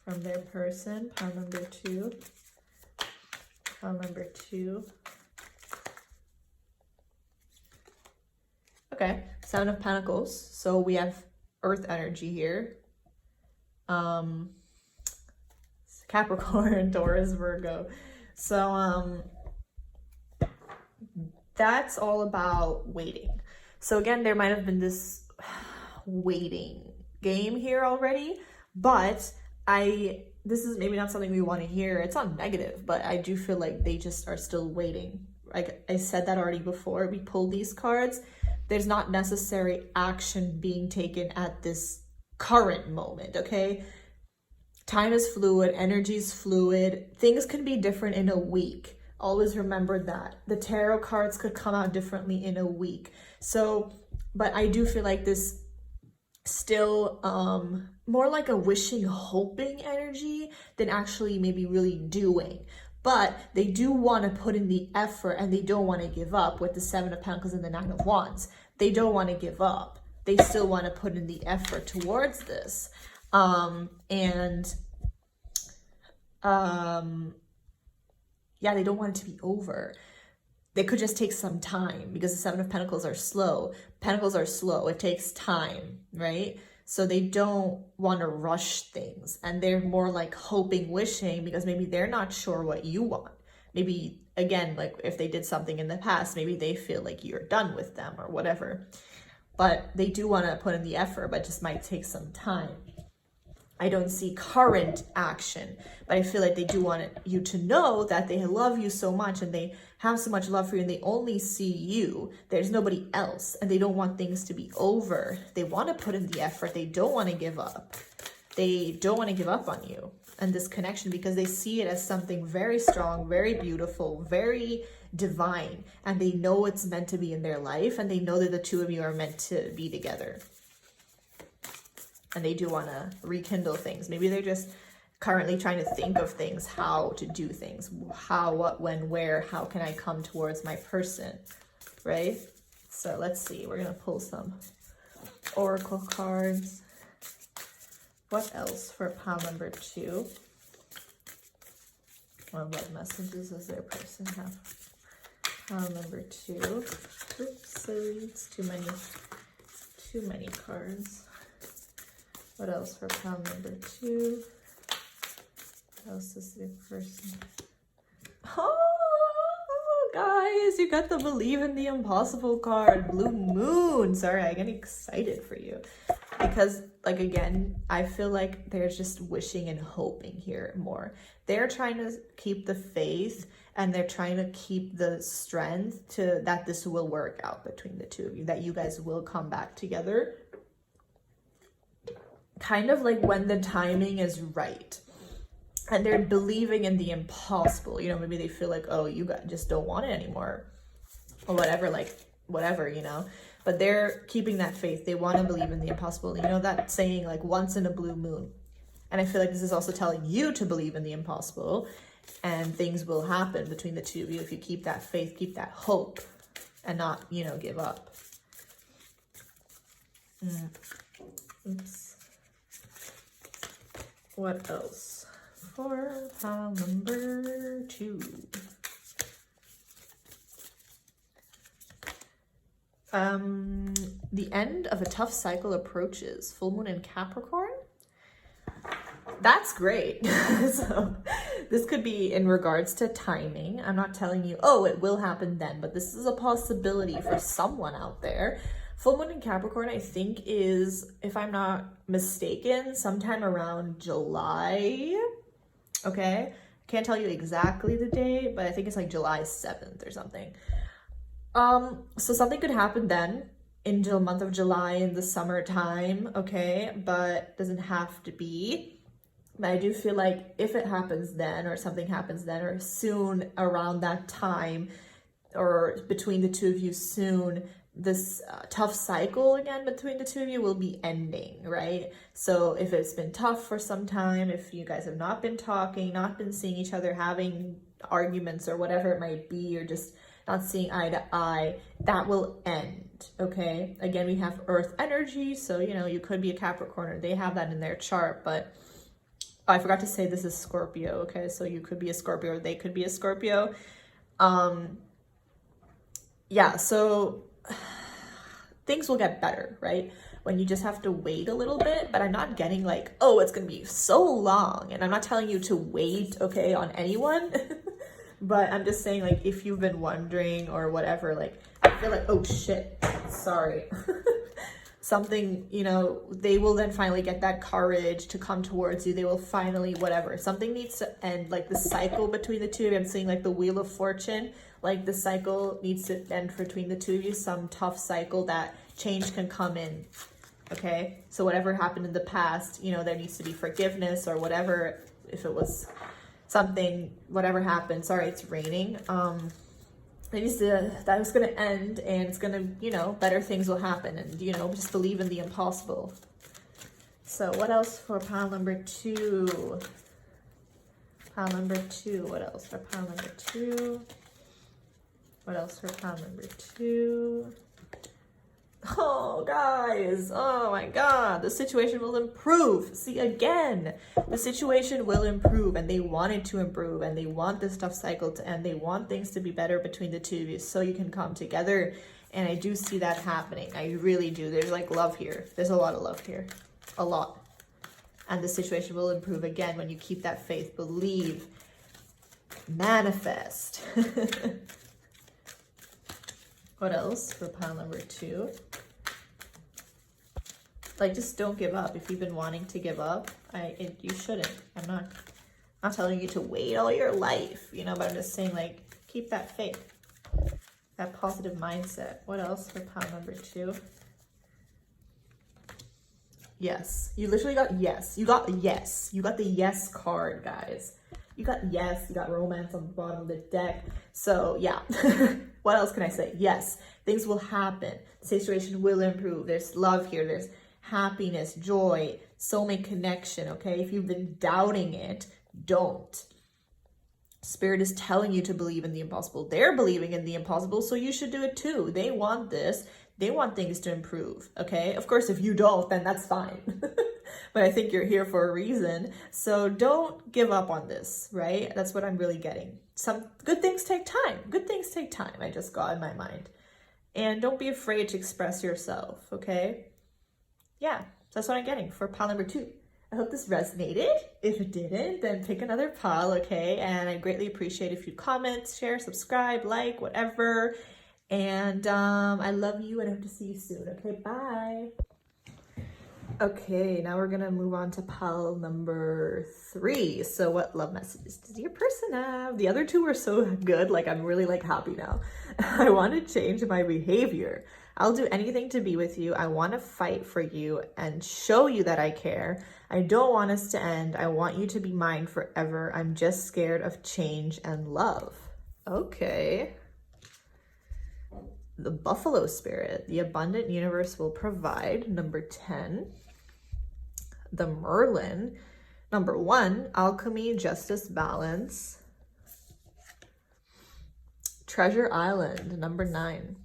from their person? Pile number 2. Pile number 2. Okay, 7 of Pentacles. So we have earth energy here. Capricorn, Taurus, Virgo. So that's all about waiting. So again, there might have been this waiting game here already, but this is maybe not something we want to hear. It's not negative, but I do feel like they just are still waiting. Like I said that already before we pulled these cards. There's not necessary action being taken at this current moment, okay? Time is fluid, energy is fluid. Things can be different in a week. Always remember that. The tarot cards could come out differently in a week. So, but I do feel like this still more like a wishing, hoping energy than actually maybe really doing. But they do want to put in the effort and they don't want to give up with the 7 of Pentacles and the 9 of Wands. They don't want to give up. They still want to put in the effort towards this. Yeah, they don't want it to be over. They could just take some time because the 7 of Pentacles are slow. Pentacles are slow. It takes time, right? So they don't want to rush things, and they're more like hoping, wishing, because maybe they're not sure what you want. Maybe, again, like if they did something in the past, maybe they feel like you're done with them or whatever. But they do want to put in the effort, but it just might take some time. I don't see current action, but I feel like they do want you to know that they love you so much and they have so much love for you and they only see you. There's nobody else, and they don't want things to be over. They want to put in the effort. They don't want to give up. They don't want to give up on you and this connection because they see it as something very strong, very beautiful, very divine, and they know it's meant to be in their life, and they know that the two of you are meant to be together. And they do want to rekindle things. Maybe they're just currently trying to think of things, how to do things, how, what, when, where, how can I come towards my person, right? So let's see, we're going to pull some oracle cards. What else for pile number 2? Or what messages does their person have? Pile number 2. Oops, silly, it's too many cards. What else for pile number 2? What else is the person? Oh, guys, you got the Believe in the Impossible card. Blue Moon. Sorry, I get excited for you. Because, like, again, I feel like they're just wishing and hoping here more. They're trying to keep the faith and they're trying to keep the strength to that this will work out between the two of you, that you guys will come back together. Kind of like when the timing is right. And they're believing in the impossible. You know, maybe they feel like, oh, you guys just don't want it anymore. Or whatever, like, whatever, you know. But they're keeping that faith. They want to believe in the impossible. You know that saying, like, once in a blue moon. And I feel like this is also telling you to believe in the impossible. And things will happen between the two of you if you keep that faith, keep that hope. And not, you know, give up. Oops. What else for pile number 2? The end of a tough cycle approaches. Full moon in Capricorn. That's great. So this could be in regards to timing. I'm not telling you, oh, it will happen then, but this is a possibility for someone out there. Full moon in Capricorn, I think, is, if I'm not mistaken, sometime around July. Okay? Can't tell you exactly the day, but I think it's like July 7th or something. So something could happen then in the month of July in the summertime, okay? But doesn't have to be. But I do feel like if it happens then, or something happens then, or soon around that time, or between the two of you soon, this tough cycle again between the two of you will be ending, right? So if it's been tough for some time, if you guys have not been talking, not been seeing each other, having arguments or whatever it might be, or just not seeing eye to eye, that will end, okay? Again, we have earth energy, so you know, you could be a Capricorn, or they have that in their chart, but I forgot to say this is Scorpio, okay? So you could be a Scorpio, or they could be a Scorpio. Yeah, so things will get better, right? When you just have to wait a little bit, but I'm not getting like, oh, it's gonna be so long. And I'm not telling you to wait, okay, on anyone. But I'm just saying, like, if you've been wondering or whatever, like, I feel like, oh shit, sorry. Something, you know, they will then finally get that courage to come towards you. They will finally, whatever. Something needs to end, like the cycle between the two of you. I'm seeing like the Wheel of Fortune, like the cycle needs to end between the two of you. Some tough cycle that change can come in, okay? So whatever happened in the past, you know, there needs to be forgiveness or whatever. If it was something, whatever happened, sorry, it's raining. That was going to end, and it's going to, you know, better things will happen, and, you know, just believe in the impossible. So what else for pile number 2? Pile number 2, what else for pile number 2? What else for pile number 2? Oh, guys, oh my God, the situation will improve. See, again, the situation will improve, and they want it to improve, and they want this tough cycle to end. They want things to be better between the two of you so you can come together, and I do see that happening. I really do. There's like love here. There's a lot of love here, a lot. And the situation will improve again when you keep that faith, believe, manifest. What else for pile number 2? Like, just don't give up. If you've been wanting to give up, you shouldn't. I'm not telling you to wait all your life, you know, but I'm just saying, like, keep that faith, that positive mindset. What else for pile number 2? Yes, you literally got yes. You got yes. You got the yes card, guys. You got yes, you got romance on the bottom of the deck. So yeah, what else can I say? Yes, things will happen. The situation will improve. There's love here. There's happiness, joy, soulmate connection, okay? If you've been doubting it, don't. Spirit is telling you to believe in the impossible. They're believing in the impossible, so you should do it too. They want this. They want things to improve, okay? Of course, if you don't, then that's fine. But I think you're here for a reason. So don't give up on this, right? That's what I'm really getting. Some good things take time. Good things take time, I just got in my mind. And don't be afraid to express yourself, okay? Yeah, that's what I'm getting for pile number 2. I hope this resonated. If it didn't, then pick another pile, okay? And I greatly appreciate if you comment, share, subscribe, like, whatever. And I love you, and I hope to see you soon. Okay, bye. Okay, now we're gonna move on to pile number 3. So what love messages does your person have? The other 2 were so good, like I'm really like happy now. I want to change my behavior. I'll do anything to be with you. I want to fight for you and show you that I care. I don't want us to end. I want you to be mine forever. I'm just scared of change and love. Okay. The Buffalo Spirit, the abundant universe will provide, number 10. The Merlin, number 1, alchemy, justice, balance. Treasure Island, number 9.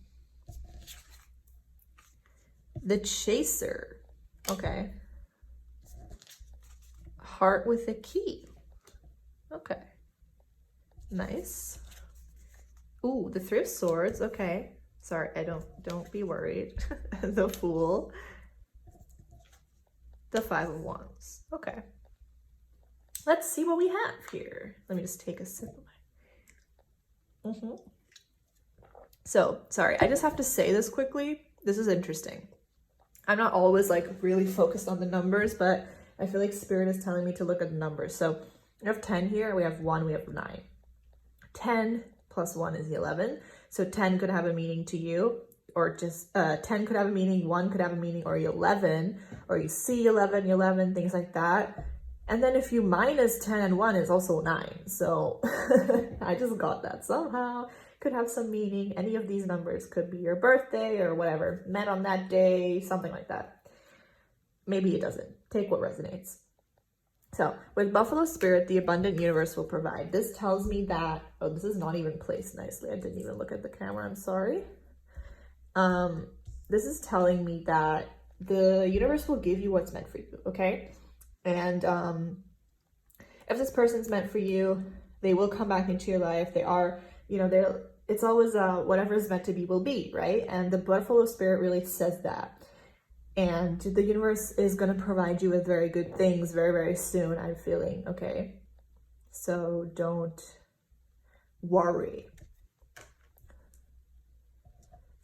The Chaser, okay. Heart with a key, okay. Nice. Ooh, the Three of Swords, okay. Sorry, don't be worried. The Fool. The Five of Wands. Okay. Let's see what we have here. Let me just take a sip of my... So, sorry, I just have to say this quickly. This is interesting. I'm not always like really focused on the numbers, but I feel like Spirit is telling me to look at the numbers. So we have 10 here, we have 1, we have 9. 10 plus 1 is 11. So 10 could have a meaning to you, or just 10 could have a meaning, 1 could have a meaning, or 11, or you see 11, things like that. And then if you minus 10 and 1 is also 9. So I just got that somehow. could have some meaning. Any of these numbers could be your birthday or whatever, met on that day, something like that. Maybe it doesn't. Take what resonates. So with Buffalo Spirit, the abundant universe will provide. This tells me that, oh, this is not even placed nicely. I didn't even look at the camera. I'm sorry. This is telling me that the universe will give you what's meant for you, okay? And if this person's meant for you, they will come back into your life. They are, you know, it's always whatever is meant to be will be, right? And the Buffalo Spirit really says that. And the universe is going to provide you with very good things very, very soon, I'm feeling, okay? So don't worry.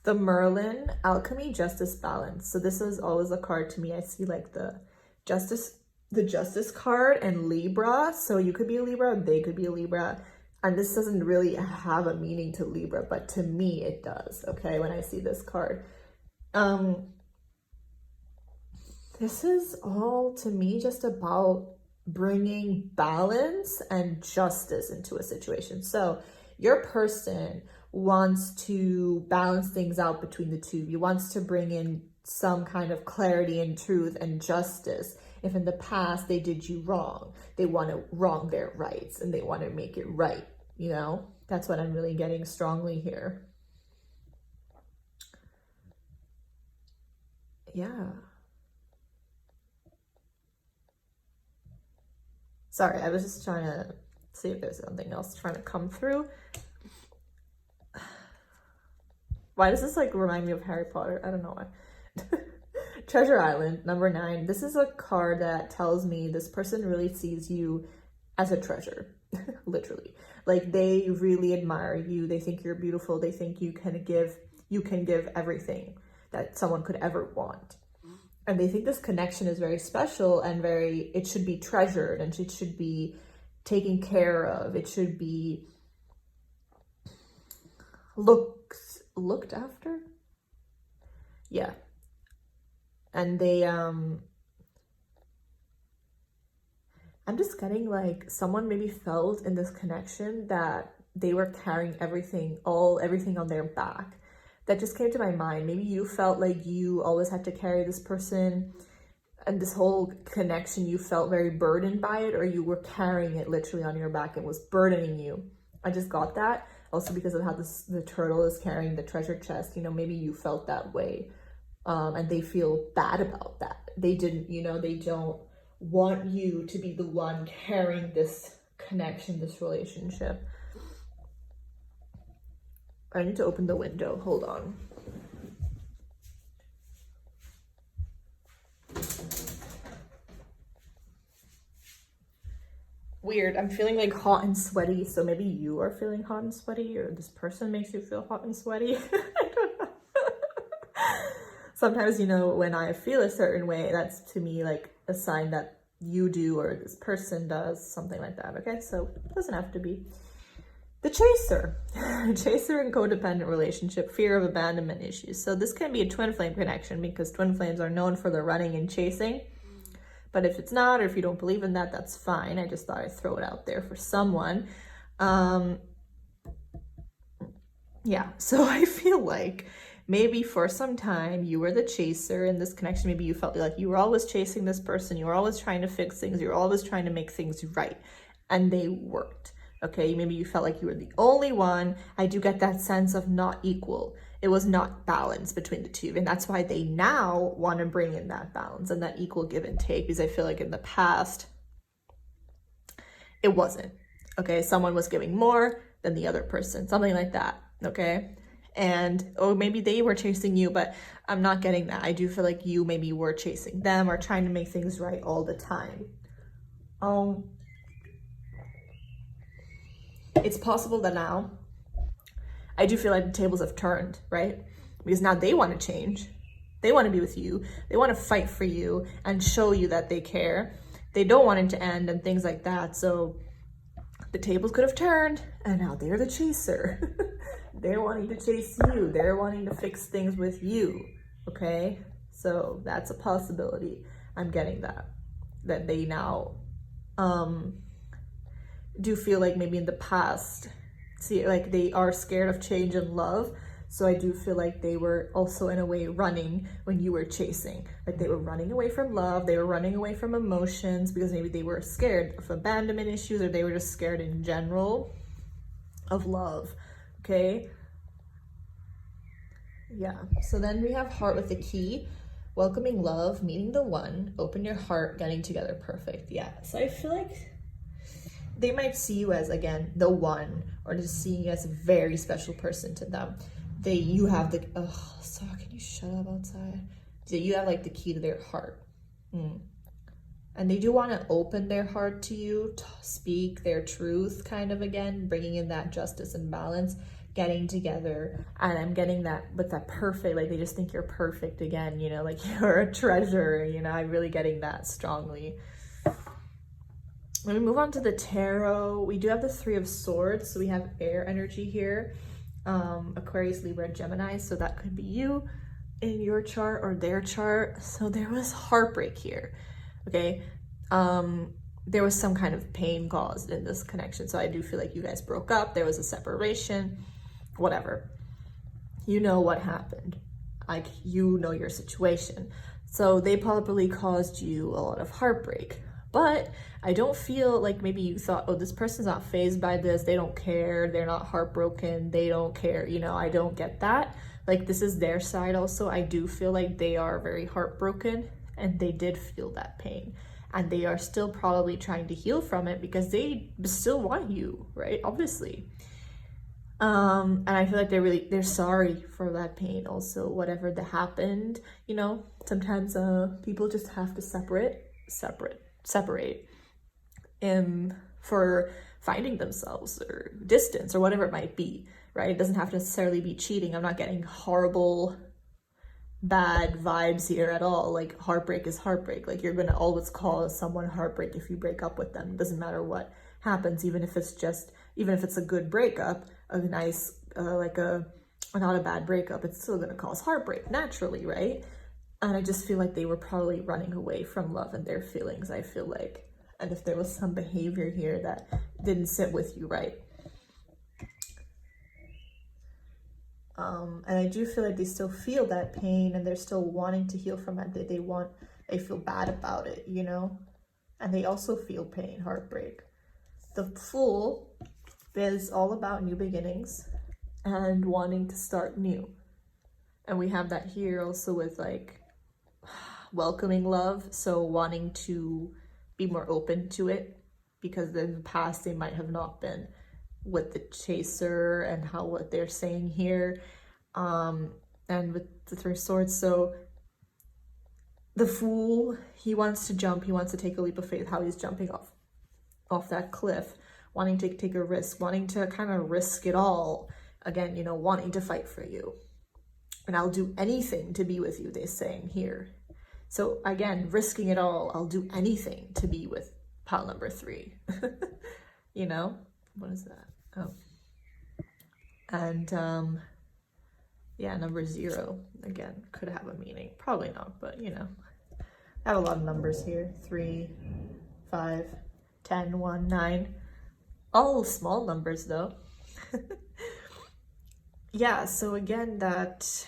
The Merlin, Alchemy, Justice, Balance. So this is always a card to me. I see like the Justice card and Libra. So you could be a Libra, they could be a Libra. And this doesn't really have a meaning to Libra, but to me it does, okay, when I see this card. This is all, to me, just about bringing balance and justice into a situation. So your person wants to balance things out between the two of you, wants to bring in some kind of clarity and truth and justice. If in the past they did you wrong, they want to wrong their rights and they want to make it right, you know? That's what I'm really getting strongly here. Yeah. Sorry, I was just trying to see if there's something else trying to come through. Why does this like remind me of Harry Potter? I don't know why. Treasure Island, number 9. This is a card that tells me this person really sees you as a treasure, literally. Like they really admire you. They think you're beautiful. They think you can give everything that someone could ever want. And they think this connection is very special and it should be treasured and it should be taken care of. It should be looked after. Yeah. And they, I'm just getting like someone maybe felt in this connection that they were carrying everything on their back. That just came to my mind. Maybe you felt like you always had to carry this person and this whole connection, you felt very burdened by it, or you were carrying it literally on your back and was burdening you. I just got that. Also because of how the turtle is carrying the treasure chest, you know, maybe you felt that way. And they feel bad about that. They don't want you to be the one carrying this connection, this relationship. I need to open the window. Hold on. Weird. I'm feeling like hot and sweaty. So maybe you are feeling hot and sweaty, or this person makes you feel hot and sweaty. I don't know. Sometimes, you know, when I feel a certain way, that's to me like a sign that you do or this person does, something like that. Okay, so it doesn't have to be. The Chaser. Chaser and codependent relationship, fear of abandonment issues. So this can be a twin flame connection because twin flames are known for the running and chasing. But if it's not, or if you don't believe in that, that's fine. I just thought I'd throw it out there for someone. Yeah, so I feel like maybe for some time you were the chaser in this connection. Maybe you felt like you were always chasing this person. You were always trying to fix things. You were always trying to make things right. And they worked. Okay, maybe you felt like you were the only one. I do get that sense of not equal. It was not balanced between the two. And that's why they now want to bring in that balance and that equal give and take, because I feel like in the past, it wasn't. Okay, someone was giving more than the other person, something like that. Okay, and or maybe they were chasing you, but I'm not getting that. I do feel like you maybe were chasing them or trying to make things right all the time. It's possible that now I do feel like the tables have turned, right? Because now they want to change. They want to be with you. They want to fight for you and show you that they care. They don't want it to end and things like that. So the tables could have turned and now they're the chaser. They're wanting to chase you. They're wanting to fix things with you. Okay? So that's a possibility. I'm getting that they now do feel like maybe in the past See, like they are scared of change and love. So I do feel like they were also in a way running when you were chasing. Like they were running away from love, they were running away from emotions because maybe they were scared of abandonment issues, or they were just scared in general of love, okay? Yeah, so then we have heart with the key, welcoming love, meeting the one, open your heart, getting together, perfect. Yeah, so I feel like they might see you as, again, the one, or just seeing you as a very special person to them. You have the, oh, sorry, can you shut up outside? So you have like the key to their heart. And they do want to open their heart to you, to speak their truth, kind of, again, bringing in that justice and balance, getting together. And I'm getting that with that perfect, like they just think you're perfect again, you know, like you're a treasure, you know, I'm really getting that strongly. When we move on to the tarot, we do have the Three of Swords. So we have air energy here, Aquarius, Libra, Gemini. So that could be you in your chart or their chart. So there was heartbreak here, okay? There was some kind of pain caused in this connection. So I do feel like you guys broke up. There was a separation, whatever. You know what happened. Like, you know your situation. So they probably caused you a lot of heartbreak. But I don't feel like maybe you thought, oh, this person's not fazed by this. They don't care. They're not heartbroken. They don't care. You know, I don't get that. Like, this is their side also. I do feel like they are very heartbroken and they did feel that pain. And they are still probably trying to heal from it because they still want you, right? Obviously. And I feel like they're sorry for that pain also, whatever that happened. You know, sometimes people just have to separate for finding themselves or distance or whatever it might be, right? It doesn't have to necessarily be cheating. I'm not getting horrible, bad vibes here at all. Like, heartbreak is heartbreak. Like, you're gonna always call someone heartbreak if you break up with them. It doesn't matter what happens, even if it's a good breakup, a nice, not a bad breakup, it's still gonna cause heartbreak naturally, right? And I just feel like they were probably running away from love and their feelings, I feel like. And if there was some behavior here that didn't sit with you right. And I do feel like they still feel that pain and they're still wanting to heal from it. They feel bad about it, you know? And they also feel pain, heartbreak. The Fool is all about new beginnings and wanting to start new. And we have that here also with like welcoming love. So wanting to be more open to it because in the past they might have not been with the chaser and what they're saying here. And with the Three of Swords. So the Fool, he wants to jump. He wants to take a leap of faith. How he's jumping off that cliff, wanting to take a risk, wanting to kind of risk it all. Again, you know, wanting to fight for you. And I'll do anything to be with you, they're saying here. So again, risking it all. I'll do anything to be with pile number 3. You know, what is that? Oh, and yeah, number 0 again could have a meaning. Probably not, but you know, I have a lot of numbers here. 3, 5, 10, 1, 9. All small numbers though. Yeah, so again, that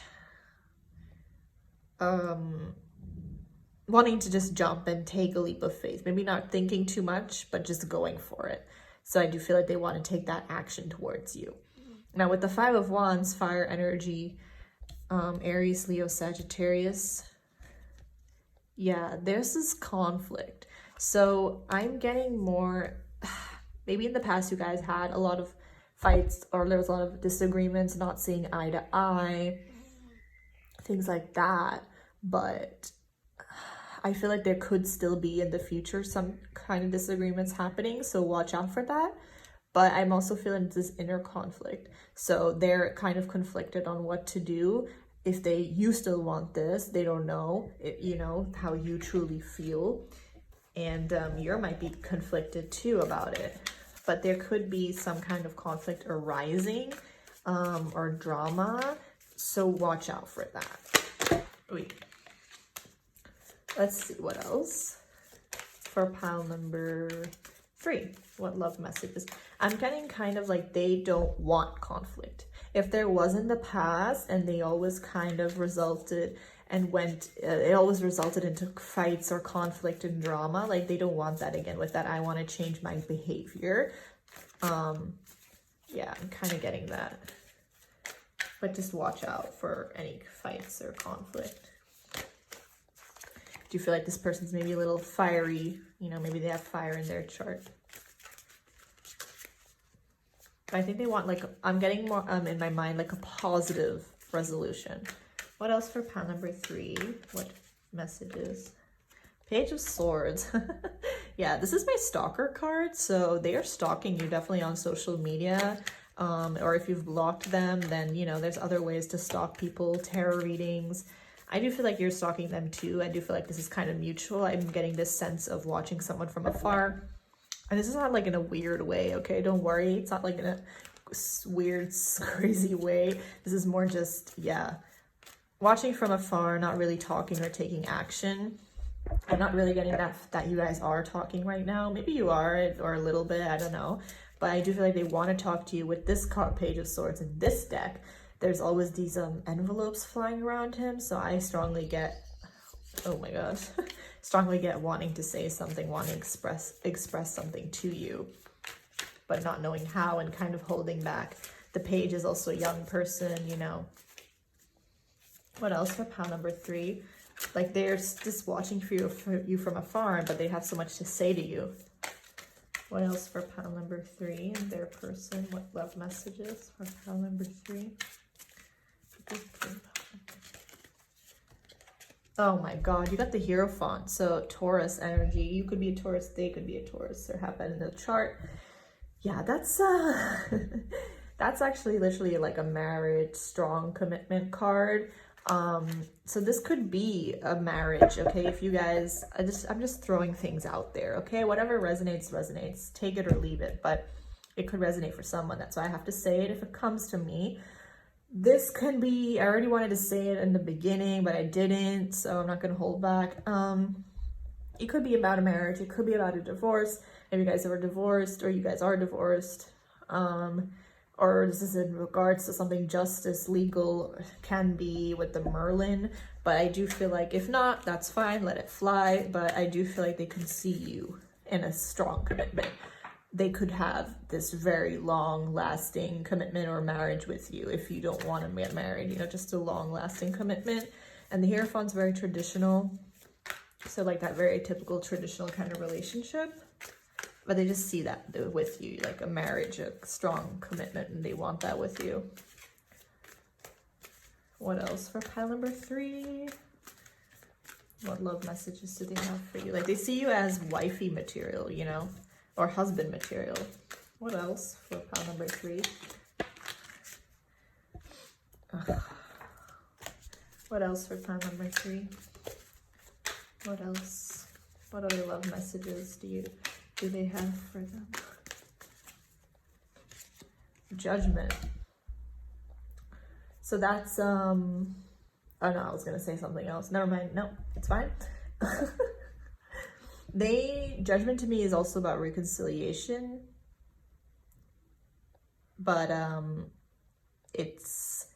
wanting to just jump and take a leap of faith, maybe not thinking too much, but just going for it. So I do feel like they want to take that action towards you. Now with the 5 of Wands, fire energy, Aries, Leo, Sagittarius, yeah, there's this conflict. So I'm getting more, maybe in the past you guys had a lot of fights or there was a lot of disagreements, not seeing eye to eye, things like that. But I feel like there could still be in the future some kind of disagreements happening, so watch out for that. But I'm also feeling this inner conflict. So they're kind of conflicted on what to do. If you still want this, they don't know, you know, how you truly feel. And you might be conflicted too about it. But there could be some kind of conflict arising or drama. So watch out for that. Wait. Let's see what else for pile number 3. What love messages? I'm getting kind of like they don't want conflict. If there was in the past and they always kind of resulted and went, it always resulted into fights or conflict and drama, like they don't want that again. With that, I want to change my behavior. Yeah, I'm kind of getting that. But just watch out for any fights or conflict. Do you feel like this person's maybe a little fiery? You know, maybe they have fire in their chart. I think they want like, I'm getting more in my mind like a positive resolution. What else for pile number 3? What messages? Page of Swords. Yeah, this is my stalker card. So they are stalking you definitely on social media. Or if you've blocked them, then, you know, there's other ways to stalk people, tarot readings. I do feel like you're stalking them too. I do feel like this is kind of mutual. I'm getting this sense of watching someone from afar. And this is not like in a weird way, okay? Don't worry. It's not like in a weird, crazy way. This is more just, yeah, watching from afar, not really talking or taking action. I'm not really getting that you guys are talking right now. Maybe you are, or a little bit, I don't know. But I do feel like they want to talk to you with this card, Page of Swords, in this deck. There's always these envelopes flying around him. So I strongly get, oh my gosh, strongly get wanting to say something, wanting to express something to you, but not knowing how and kind of holding back. The Page is also a young person, you know. What else for pile number 3? Like they're just watching for you from afar, but they have so much to say to you. What else for pile number 3 and their person? What love messages for pile number 3? Oh my God, you got the Hierophant. So Taurus energy. You could be a Taurus, they could be a Taurus, or happen in the chart. Yeah, that's that's actually literally like a marriage, strong commitment card. So this could be a marriage, okay? If you guys, I'm just throwing things out there, okay? Whatever resonates, take it or leave it, but it could resonate for someone. That's why I have to say it if it comes to me. This can be, I already wanted to say it in the beginning, but I didn't, so I'm not going to hold back. It could be about a marriage. It could be about a divorce. If you guys are divorced or you guys are divorced, or this is in regards to something justice, legal, can be with the Merlin. But I do feel like if not, that's fine, let it fly. But I do feel like they can see you in a strong commitment. They could have this very long lasting commitment or marriage with you if you don't want to get married, you know, just a long lasting commitment. And the Hierophant's very traditional. So like that very typical traditional kind of relationship. But they just see that with you, like a marriage, a strong commitment, and they want that with you. What else for pile number 3? What love messages do they have for you? Like they see you as wifey material, you know, or husband material. What else for pile number 3? What else for pile number 3? What else? What other love messages do they have for them? Judgment. So that's oh no, I was gonna say something else. Never mind. No, it's fine. Judgment to me is also about reconciliation, but it's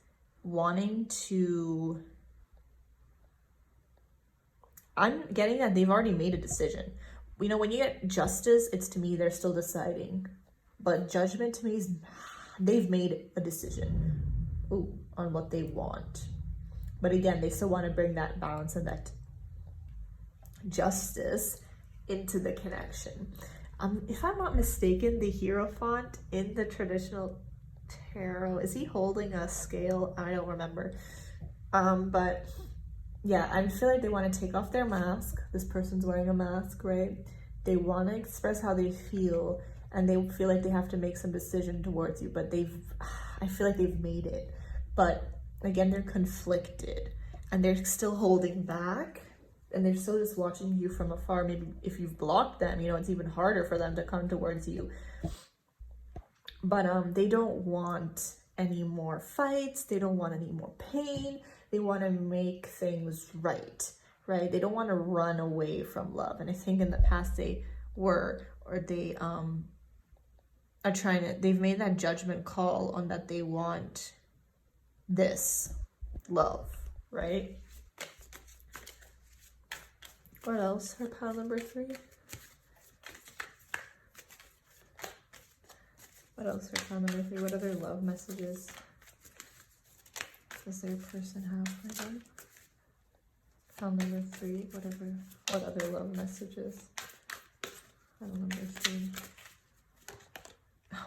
wanting to, I'm getting that they've already made a decision. You know, when you get justice, it's to me they're still deciding, but judgment to me is they've made a decision on what they want. But again, they still want to bring that balance and that justice into the connection. If I'm not mistaken, the Hierophant in the traditional tarot, is he holding a scale? I don't remember. But yeah, I feel like they want to take off their mask. This person's wearing a mask, right? They want to express how they feel, and they feel like they have to make some decision towards you, but I feel like they've made it. But again, they're conflicted, and they're still holding back, and they're still just watching you from afar. Maybe if you've blocked them, you know, it's even harder for them to come towards you. But they don't want any more fights. They don't want any more pain. They want to make things right? They don't want to run away from love. And I think in the past they were, or they, they've made that judgment call on that they want this love, right? What else for pile number 3? What else for pile number 3? What other love messages does their person have for them? Pile number 3, what other love messages? Pile number 3.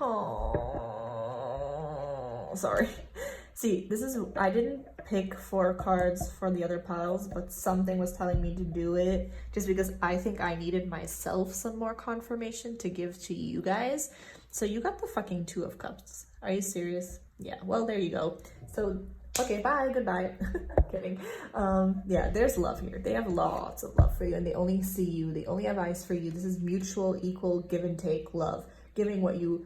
Oh, sorry. See, I didn't pick 4 cards for the other piles, but something was telling me to do it just because I think I needed myself some more confirmation to give to you guys. So you got the fucking 2 of Cups. Are you serious? Yeah, well, there you go. So, okay, bye, goodbye. Kidding. Yeah, there's love here. They have lots of love for you, and they only see you. They only have eyes for you. This is mutual, equal, give and take love. Giving what you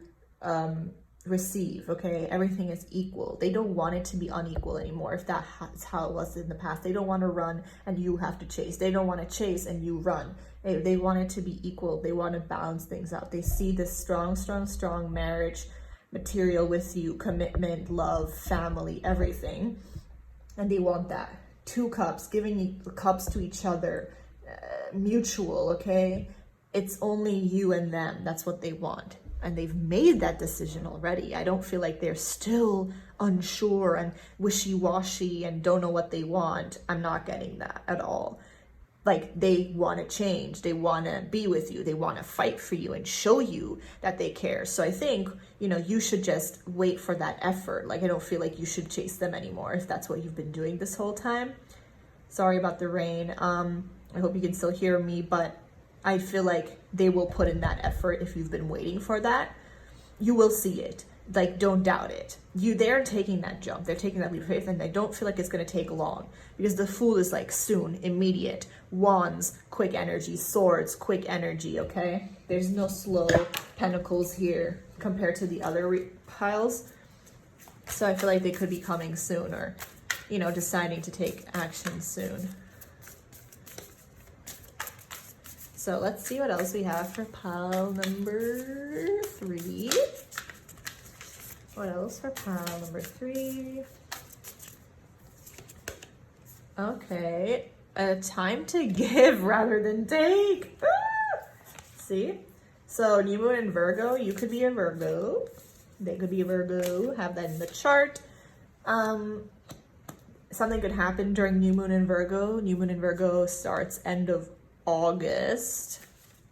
receive, okay? Everything is equal. They don't want it to be unequal anymore, if that's how it was in the past. They don't want to run and you have to chase. They don't want to chase and you run. They want it to be equal. They want to balance things out. They see this strong marriage material with you, commitment, love, family, everything, and they want that. 2 cups, giving cups to each other, mutual, okay? It's only you and them. That's what they want. And they've made that decision already. I don't feel like they're still unsure and wishy-washy and don't know what they want. I'm not getting that at all. Like, they want to change. They want to be with you. They want to fight for you and show you that they care. So I think, you should just wait for that effort. Like, I don't feel like you should chase them anymore if that's what you've been doing this whole time. Sorry about the rain. I hope you can still hear me, but I feel like they will put in that effort if you've been waiting for that. You will see it. Like, don't doubt it. They're taking that jump. They're taking that leap of faith, and I don't feel like it's going to take long because the Fool is like soon, immediate. Wands, quick energy. Swords, quick energy, okay? There's no slow. Pentacles here compared to the other piles. So I feel like they could be coming soon or, deciding to take action soon. So let's see what else we have for pile number 3. What else for pile number 3? Okay, time to give rather than take. See? So New Moon in Virgo, you could be a Virgo. They could be a Virgo, have that in the chart. Something could happen during New Moon in Virgo. New Moon in Virgo starts end of August,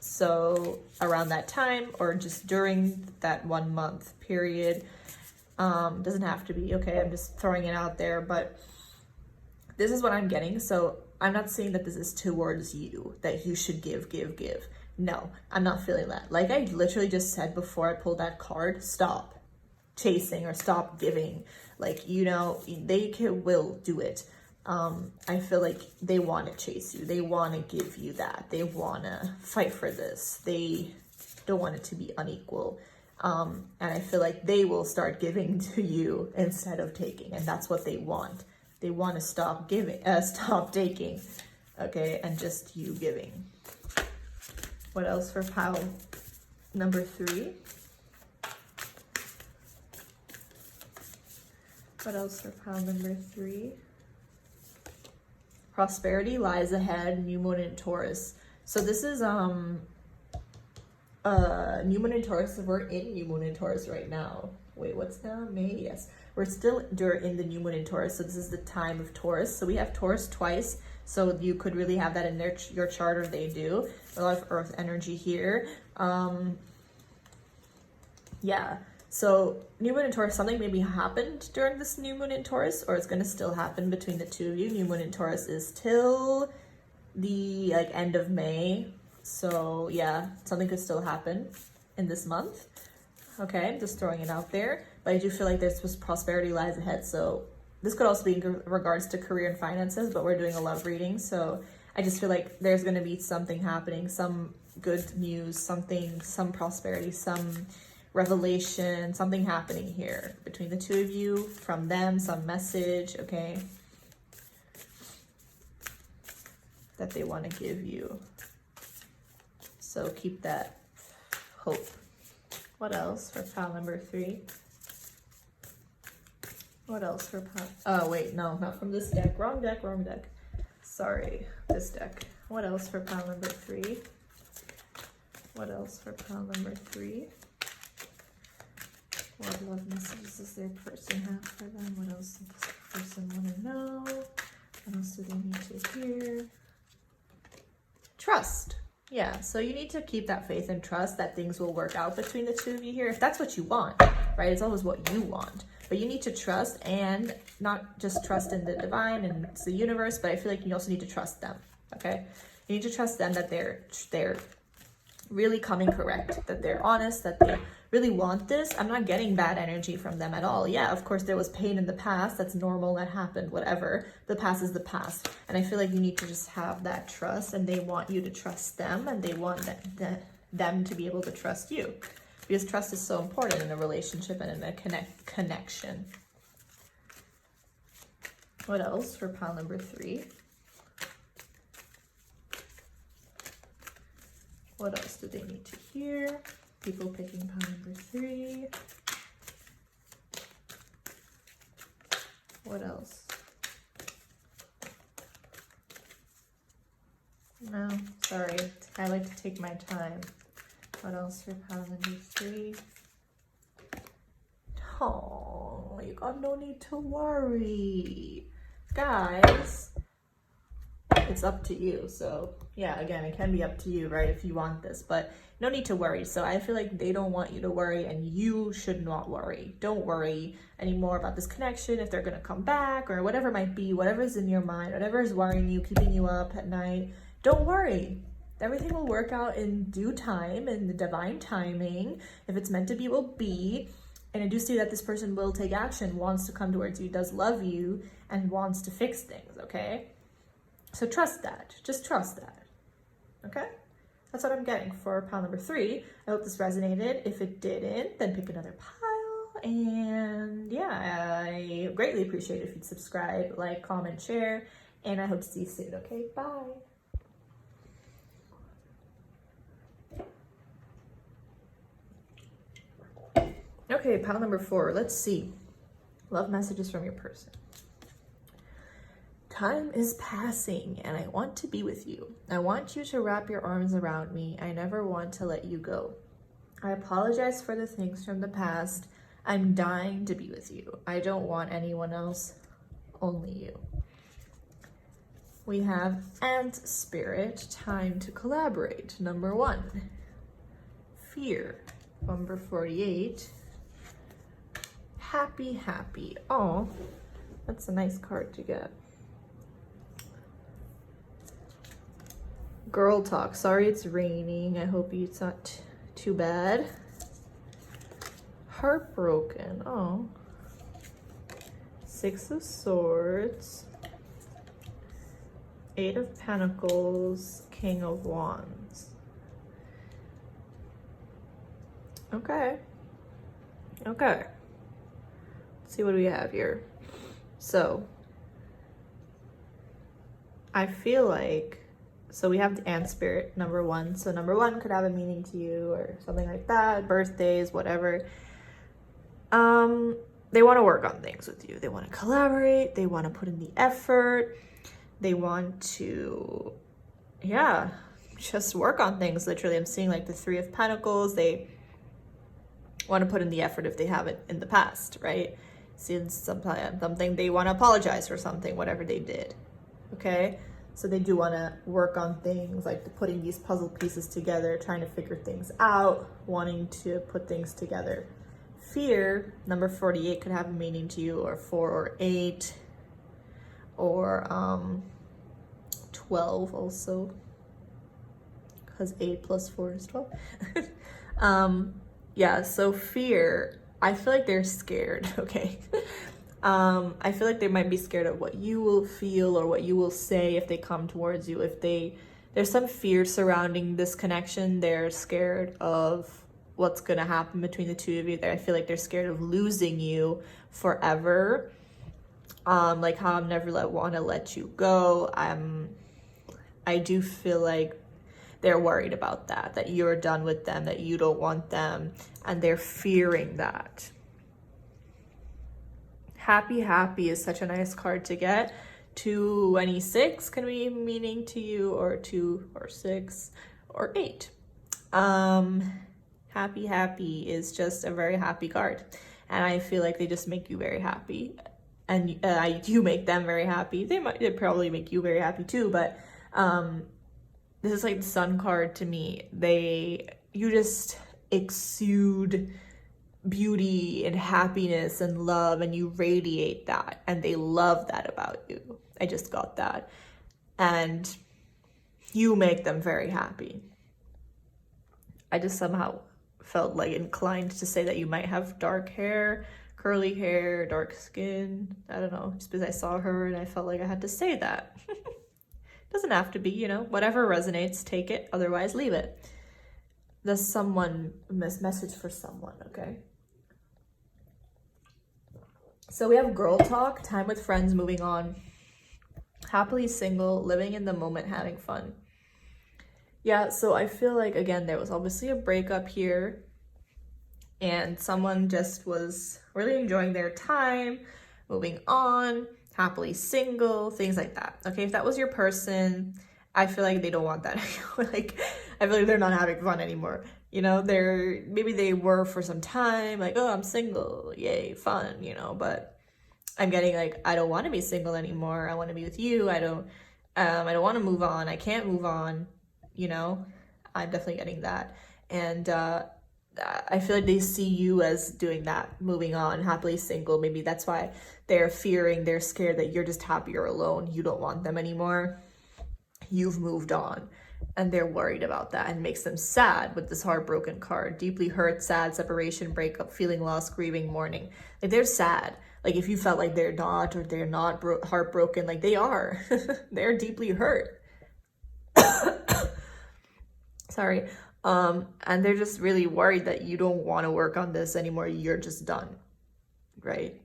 so around that time or just during that 1 month period. Doesn't have to be, okay? I'm just throwing it out there, but this is what I'm getting. So I'm not saying that this is towards you, that you should give. No, I'm not feeling that. Like I literally just said before I pulled that card, stop chasing or stop giving. Like, will do it. I feel like they want to chase you. They want to give you that. They want to fight for this. They don't want it to be unequal. And I feel like they will start giving to you instead of taking. And that's what they want. They want to stop taking, okay? And just you giving. What else for pile number 3? What else for pile number 3? Prosperity lies ahead, New Moon in Taurus. So this is New Moon in Taurus. We're in New Moon in Taurus right now. Wait, what's now? May? Yes. We're still in the New Moon in Taurus. So this is the time of Taurus. So we have Taurus twice. So you could really have that in your chart, or they do. A lot of earth energy here. Yeah. So New Moon in Taurus, something maybe happened during this New Moon in Taurus, or it's going to still happen between the two of you. New Moon in Taurus is till the end of May. So yeah, something could still happen in this month. Okay, I'm just throwing it out there. But I do feel like this prosperity lies ahead. So this could also be in regards to career and finances, but we're doing a love reading. So I just feel like there's going to be something happening, some good news, some prosperity, some revelation, something happening here between the two of you, from them, some message, okay, that they want to give you. So keep that hope. What else for pile number 3? What else for pile? Oh, wait, no, not from this deck. Wrong deck, wrong deck. Sorry, this deck. What else for pile number 3? What else for pile number 3? What love messages does their person have for them? What else does this person want to know? What else do they need to hear? Trust. Yeah, so you need to keep that faith and trust that things will work out between the two of you here. If that's what you want, right? It's always what you want. But you need to trust, and not just trust in the divine and it's the universe, but I feel like you also need to trust them, okay? You need to trust them that they're really coming correct, that they're honest, that they really want this. I'm not getting bad energy from them at all. Yeah, of course there was pain in the past. That's normal. That happened, whatever. The past is the past. And I feel like you need to just have that trust, and they want you to trust them, and they want them to be able to trust you. Because trust is so important in a relationship and in a connection. What else for pile number 3? What else do they need to hear? People picking pile number 3. What else? No, sorry. I like to take my time. What else for pile number 3? Oh, you got no need to worry. Guys, it's up to you. So yeah, again, it can be up to you, right, if you want this, but no need to worry. So I feel like they don't want you to worry, and you should not worry. Don't worry anymore about this connection, if they're going to come back or whatever it might be, whatever's in your mind, whatever is worrying you, keeping you up at night. Don't worry. Everything will work out in due time, in the divine timing. If it's meant to be, it will be. And I do see that this person will take action, wants to come towards you, does love you, and wants to fix things, okay? So trust that. Just trust that, okay? That's what I'm getting for pile number 3. I hope this resonated. If it didn't, then pick another pile. And yeah, I greatly appreciate it if you'd subscribe, like, comment, share, and I hope to see you soon, okay? Bye. Okay, pile number 4. Let's see. Love messages from your person. Time is passing and I want to be with you. I want you to wrap your arms around me. I never want to let you go. I apologize for the things from the past. I'm dying to be with you. I don't want anyone else, only you. We have Ant Spirit, time to collaborate. Number 1. Fear. Number 48. Happy, happy. Oh, that's a nice card to get. Girl talk. Sorry it's raining. I hope it's not too bad. Heartbroken. Oh. 6 of Swords. 8 of Pentacles. King of Wands. Okay. Okay. Let's see what we have here. So, I feel like, so we have the Ant Spirit, number 1. So number 1 could have a meaning to you or something like that, birthdays, whatever. They want to work on things with you. They want to collaborate. They want to put in the effort. They want to, yeah, just work on things. Literally, I'm seeing like the 3 of Pentacles. They want to put in the effort if they haven't in the past, right? Since something they want to apologize for something, whatever they did, okay? So they do want to work on things like putting these puzzle pieces together, trying to figure things out, wanting to put things together. Fear, number 48, could have a meaning to you, or 4 or 8, or 12 also, because 8 plus 4 is 12. Yeah, so fear, I feel like they're scared, okay? I feel like they might be scared of what you will feel or what you will say if they come towards you. If there's some fear surrounding this connection. They're scared of what's gonna happen between the two of you. I feel like they're scared of losing you forever. Like how I'm never want to let you go. I do feel like they're worried about that, that you're done with them, that you don't want them, and they're fearing that. Happy, happy is such a nice card to get. 26 can be meaning to you, or 2 or 6 or 8. Happy, happy is just a very happy card. And I feel like they just make you very happy. And you make them very happy. They probably make you very happy too, but this is like the Sun card to me. You just exude beauty and happiness and love, and you radiate that, and they love that about you. I just got that. And you make them very happy. I just somehow felt like inclined to say that you might have dark hair, curly hair, dark skin. I don't know, just because I saw her and I felt like I had to say that. Doesn't have to be, you know, whatever resonates, take it, otherwise leave it. There's someone, message for someone, okay? So we have girl talk, time with friends, moving on, happily single, living in the moment, having fun. Yeah, so I feel like, again, there was obviously a breakup here, and someone just was really enjoying their time, moving on, happily single, things like that. Okay, if that was your person, I feel like they don't want that anymore. Like, I feel like they're not having fun anymore. You know, maybe they were for some time, like, oh, I'm single, yay, fun, you know, but I'm getting like, I don't want to be single anymore. I want to be with you. I don't want to move on. I can't move on, you know. I'm definitely getting that. And I feel like they see you as doing that, moving on, happily single. Maybe that's why they're scared that you're just happy you're alone. You don't want them anymore. You've moved on. And they're worried about that, and makes them sad with this heartbroken card. Deeply hurt, sad, separation, breakup, feeling lost, grieving, mourning. Like, they're sad. Like, if you felt like they're not heartbroken, like they are. They're deeply hurt. Sorry. And they're just really worried that you don't want to work on this anymore. You're just done, right?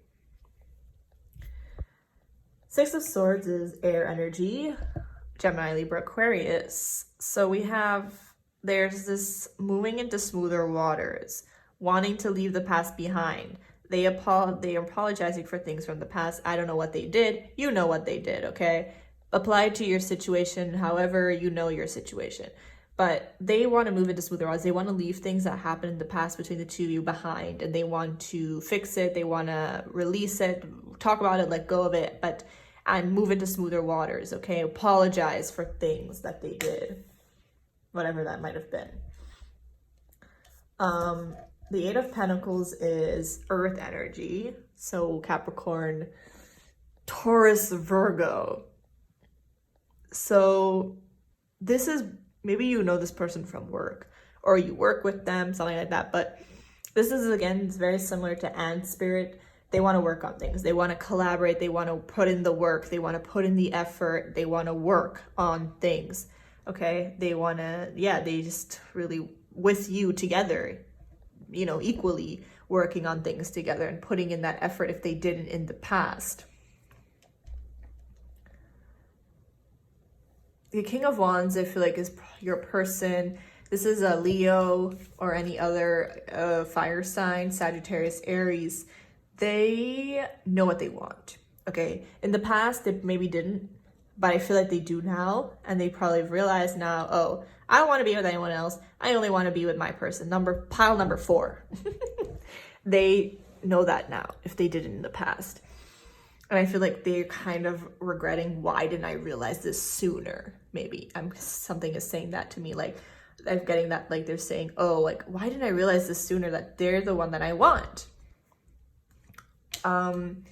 Six of Swords is air energy, Gemini, Libra, Aquarius. So there's this moving into smoother waters, wanting to leave the past behind. They are apologizing for things from the past. I don't know what they did. You know what they did, okay? Apply to your situation, however you know your situation. But they want to move into smoother waters. They want to leave things that happened in the past between the two of you behind, and they want to fix it. They want to release it, talk about it, let go of it, and move into smoother waters, okay? Apologize for things that they did, whatever that might have been. The Eight of Pentacles is earth energy. So Capricorn, Taurus, Virgo. So this is, maybe you know this person from work, or you work with them, something like that. But this is, again, it's very similar to Ant Spirit. They want to work on things. They want to collaborate. They want to put in the work. They want to put in the effort. They want to work on things. Okay. They want to, they just really with you together, you know, equally working on things together and putting in that effort if they didn't in the past. The King of Wands, I feel like, is your person. This is a Leo or any other fire sign, Sagittarius, Aries. They know what they want, okay? In the past, they maybe didn't, but I feel like they do now, and they probably realize now, oh, I don't want to be with anyone else. I only want to be with my person. Pile number 4. They know that now, if they didn't in the past. And I feel like they're kind of regretting, why didn't I realize this sooner? Maybe something is saying that to me, like I'm getting that, like they're saying, oh, like, why didn't I realize this sooner, that they're the one that I want? And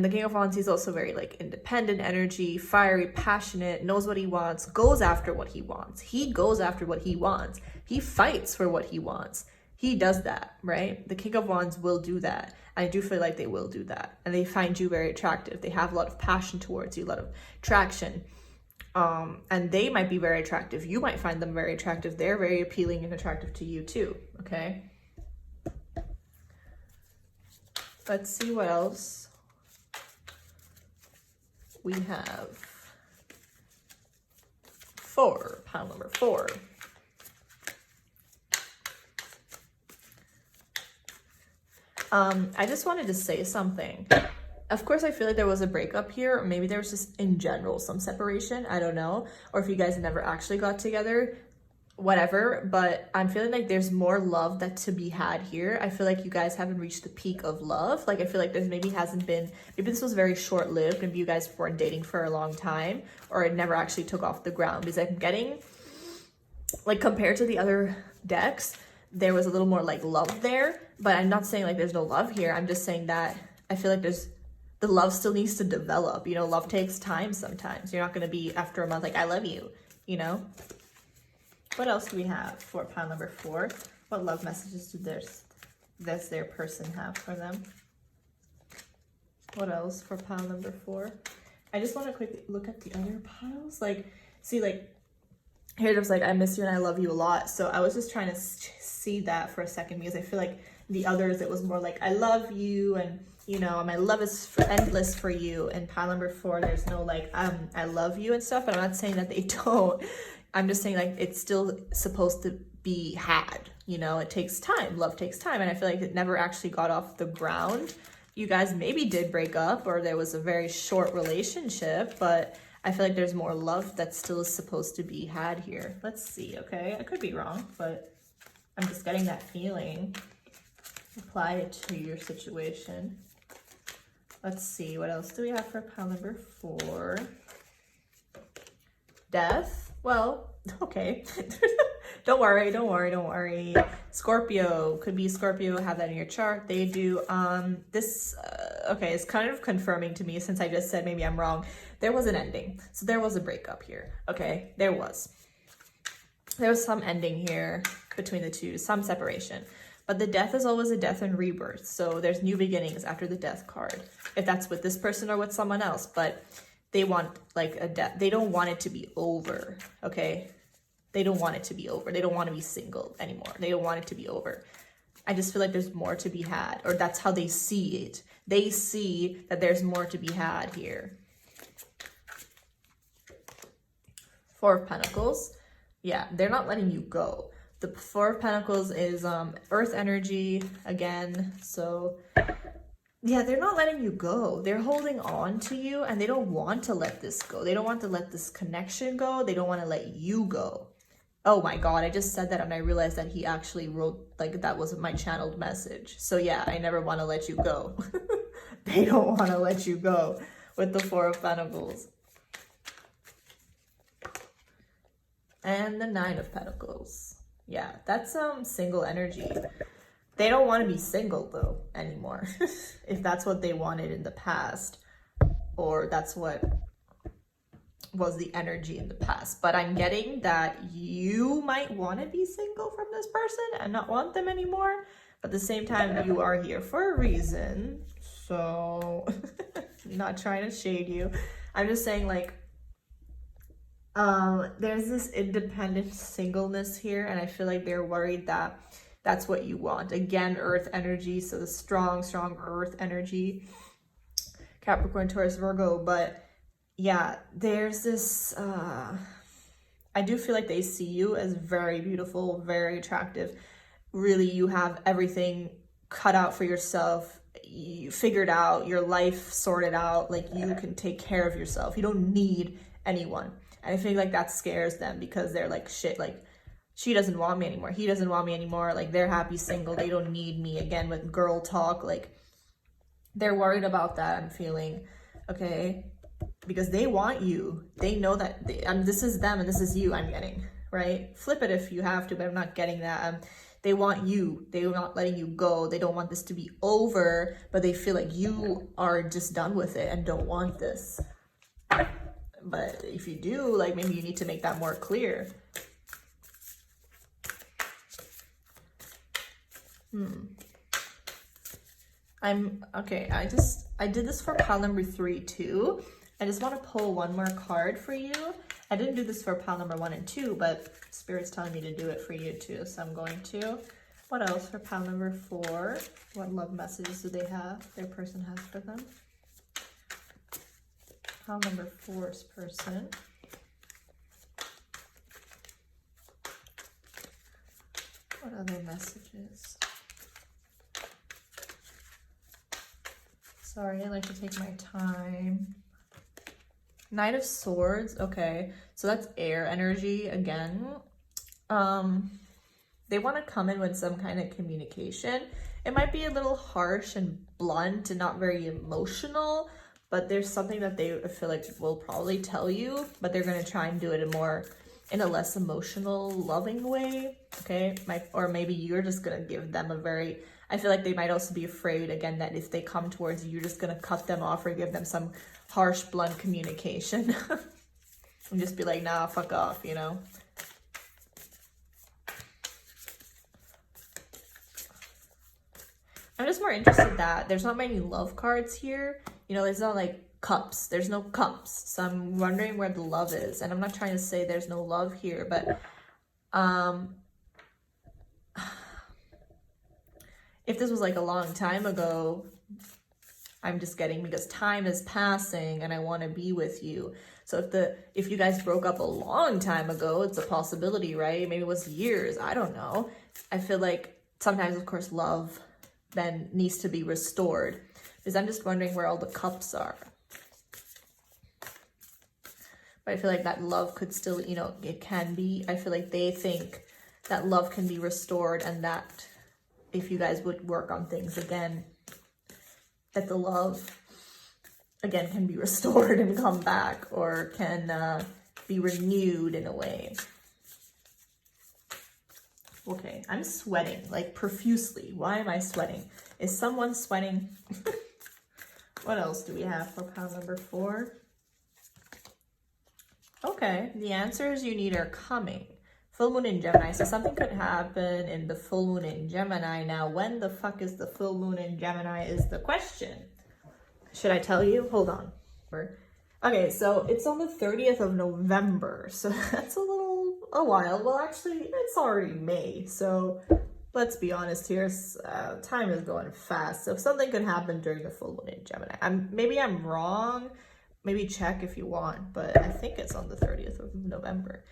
the King of Wands, he's also very like independent energy, fiery, passionate, knows what he wants, goes after what he wants. He goes after what he wants. He fights for what he wants. He does that, right? The King of Wands will do that. I do feel like they will do that. And they find you very attractive. They have a lot of passion towards you, a lot of traction. And they might be very attractive. You might find them very attractive. They're very appealing and attractive to you too, okay? Let's see what else we have 4. Pile number 4. I just wanted to say something. Of course, I feel like there was a breakup here, or maybe there was just in general some separation. I don't know. Or if you guys never actually got together, whatever. But I'm feeling like there's more love that to be had here. I feel like you guys haven't reached the peak of love. Like, I feel like there's maybe hasn't been, maybe this was very short-lived. Maybe you guys weren't dating for a long time, or it never actually took off the ground. Because I'm getting, like, compared to the other decks, there was a little more like love there. But I'm not saying like there's no love here. I'm just saying that I feel like the love still needs to develop. You know, love takes time sometimes. You're not going to be after a month like, I love you, you know? What else do we have for pile number 4? What love messages does their person have for them? What else for pile number 4? I just want to quickly look at the other piles. Like, see, like, here there's like, I miss you and I love you a lot. So I was just trying to see that for a second, because I feel like the others, it was more like, I love you, and, you know, my love is endless for you. And pile number 4, there's no like, I love you and stuff. But I'm not saying that they don't. I'm just saying like it's still supposed to be had. You know, it takes time. Love takes time. And I feel like it never actually got off the ground. You guys maybe did break up, or there was a very short relationship, but I feel like there's more love that still is supposed to be had here. Let's see, okay? I could be wrong, but I'm just getting that feeling. Apply it to your situation. Let's see, what else do we have for pile number 4? Death? Well, okay. Don't worry. Scorpio, could be Scorpio, have that in your chart. They do, okay, it's kind of confirming to me, since I just said maybe I'm wrong. There was an ending. So there was a breakup here, okay? There was some ending here between the two, some separation. But the death is always a death and rebirth. So there's new beginnings after the death card, if that's with this person or with someone else. But they want like a death. They don't want it to be over, okay? They don't want it to be over. They don't want to be single anymore. They don't want it to be over. I just feel like there's more to be had, or that's how they see it. They see that there's more to be had here. 4 of Pentacles. Yeah, they're not letting you go. The 4 of Pentacles is earth energy again. So yeah, they're not letting you go. They're holding on to you, and they don't want to let this go. They don't want to let this connection go. They don't want to let you go. Oh my God, I just said that and I realized that he actually wrote, like, that was my channeled message. So yeah, I never want to let you go. They don't want to let you go with the 4 of Pentacles. And the 9 of Pentacles. Yeah, that's single energy. They don't want to be single though anymore. If that's what they wanted in the past, or that's what was the energy in the past. But I'm getting that you might want to be single from this person and not want them anymore. But at the same time, you are here for a reason. So not trying to shade you. I'm just saying, like, there's this independent singleness here, and I feel like they're worried that that's what you want. Again, earth energy, so the strong earth energy. Capricorn, Taurus, Virgo. But yeah, there's this, I do feel like they see you as very beautiful, very attractive. Really, you have everything cut out for yourself. You figured out your life, sorted out. Like, you can take care of yourself. You don't need anyone. And I feel like that scares them, because they're like, shit, like, she doesn't want me anymore. He doesn't want me anymore. Like, they're happy single. They don't need me. Again, with girl talk, like, they're worried about that, I'm feeling, okay? Because they want you. They know that this is them and this is you, I'm getting, right? Flip it if you have to, but I'm not getting that. They want you. They're not letting you go. They don't want this to be over, but they feel like you are just done with it and don't want this. But if you do, like, maybe you need to make that more clear. Okay, I did this for pile number 3 too. I just want to pull one more card for you. I didn't do this for pile number 1 and 2, but Spirit's telling me to do it for you too, so I'm going to. What else for pile number 4? What love messages do they have, their person has for them? Pile number 4's person. What other messages? Sorry, I like to take my time. Knight of Swords. Okay, so that's air energy again. They want to come in with some kind of communication. It might be a little harsh and blunt and not very emotional, but there's something that they, I feel like, will probably tell you, but they're going to try and do it in a less emotional, loving way. Okay, or maybe you're just going to give them a very, I feel like they might also be afraid, again, that if they come towards you, you're just going to cut them off or give them some harsh, blunt communication. And just be like, nah, fuck off, you know? I'm just more interested that there's not many love cards here. You know, it's not like cups. There's no cups. So I'm wondering where the love is. And I'm not trying to say there's no love here, but if this was like a long time ago, I'm just getting, because time is passing and I want to be with you. So if you guys broke up a long time ago, it's a possibility, right? Maybe it was years. I don't know. I feel like sometimes, of course, love then needs to be restored, because I'm just wondering where all the cups are. But I feel like that love could still, you know, it can be. I feel like they think that love can be restored, and that if you guys would work on things again, that the love again can be restored and come back, or can be renewed in a way. Okay, I'm sweating, like profusely. Why am I sweating? Is someone sweating? What else do we have for pile number 4? Okay, the answers you need are coming. Full moon in Gemini. So something could happen in the full moon in Gemini. Now, when the fuck is the full moon in Gemini is the question. Should I tell you? Hold on. Okay, so it's on the 30th of November. So that's a while. Well, actually, it's already May. So let's be honest here. Time is going fast. So something could happen during the full moon in Gemini. Maybe I'm wrong. Maybe check if you want. But I think it's on the 30th of November.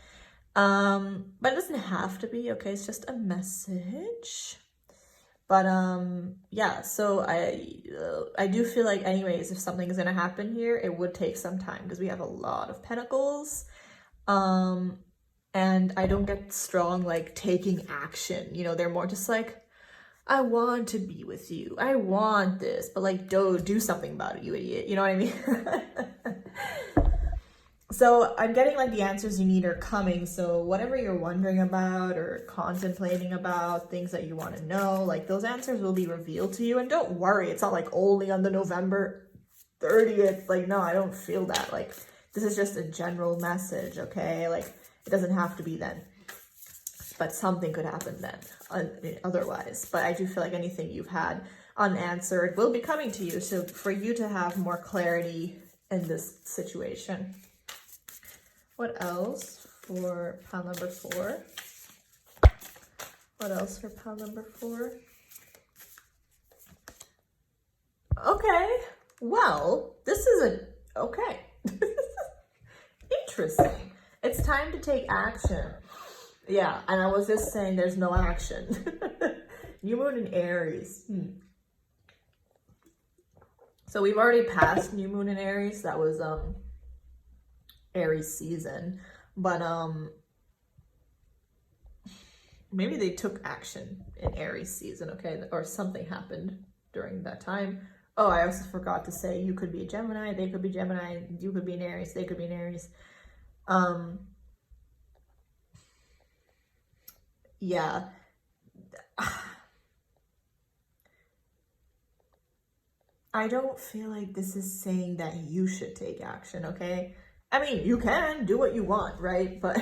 But it doesn't have to be. Okay, it's just a message. But yeah, so I do feel like, anyways, if something is gonna happen here, it would take some time, because we have a lot of pentacles, and I don't get strong like taking action. You know, they're more just like, I want to be with you, I want this, but like, do something about it, you idiot. You know what I mean? So I'm getting like the answers you need are coming. So whatever you're wondering about or contemplating about, things that you want to know, like those answers will be revealed to you. And don't worry, it's not like only on the November 30th. Like, no, I don't feel that. Like, this is just a general message, okay? Like, it doesn't have to be then. But something could happen then, otherwise. But I do feel like anything you've had unanswered will be coming to you. So for you to have more clarity in this situation. What else for pile number 4? What else for pile number 4? Okay, well, this is okay. Interesting. It's time to take action. Yeah, and I was just saying there's no action. New moon in Aries. So we've already passed new moon in Aries. That was Aries season, but maybe they took action in Aries season, okay, or something happened during that time. Oh, I also forgot to say, you could be a Gemini, they could be Gemini, you could be an Aries, they could be an Aries. Yeah. I don't feel like this is saying that you should take action, okay? I mean, you can do what you want, right? But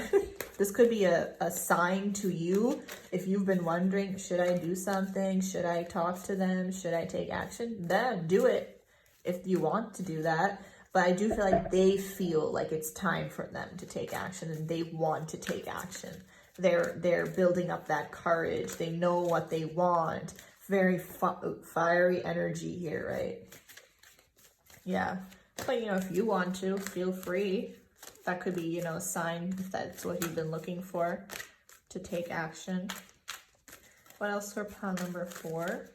this could be a sign to you. If you've been wondering, should I do something? Should I talk to them? Should I take action? Then do it if you want to do that. But I do feel like they feel like it's time for them to take action, and they want to take action. They're building up that courage. They know what they want. Very fiery energy here, right? Yeah. But, you know, if you want to, feel free. That could be, you know, a sign, if that's what you've been looking for, to take action. What else for pile number 4?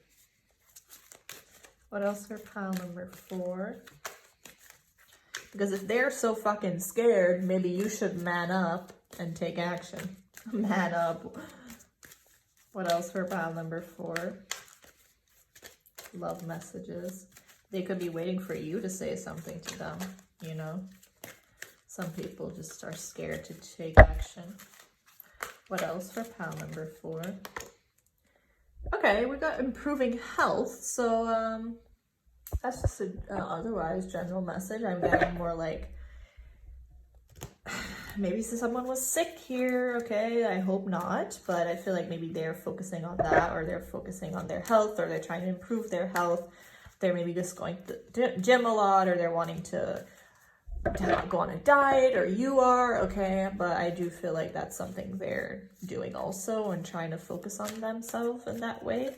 What else for pile number 4? Because if they're so fucking scared, maybe you should man up and take action. Man up. What else for pile number 4? Love messages. They could be waiting for you to say something to them, you know? Some people just are scared to take action. What else for pile number 4? Okay, we got improving health. So, that's just an otherwise general message. I'm getting more like, maybe someone was sick here, okay? I hope not, but I feel like maybe they're focusing on that, or they're focusing on their health, or they're trying to improve their health. They're maybe just going to the gym a lot, or they're wanting to go on a diet, or you are, okay? But I do feel like that's something they're doing also, and trying to focus on themselves in that way.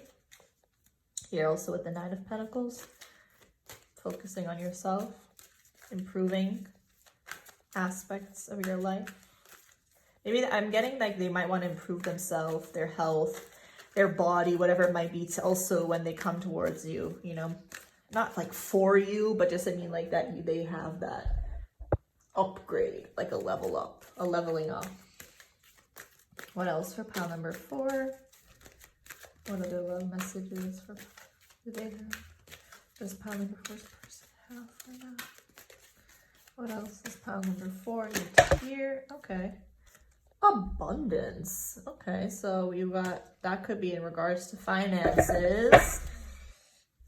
Here also with the Nine of Pentacles, focusing on yourself, improving aspects of your life. Maybe I'm getting like they might want to improve themselves, their health, their body, whatever it might be, to also when they come towards you, you know, not like for you, but just I mean like that they have that upgrade, like a level up, a leveling up. What else for pile number 4? What other love messages for do they have? Does pile number 4's person have for now? What else is pile number 4 here? Okay. Abundance. Okay, so you got, that could be in regards to finances.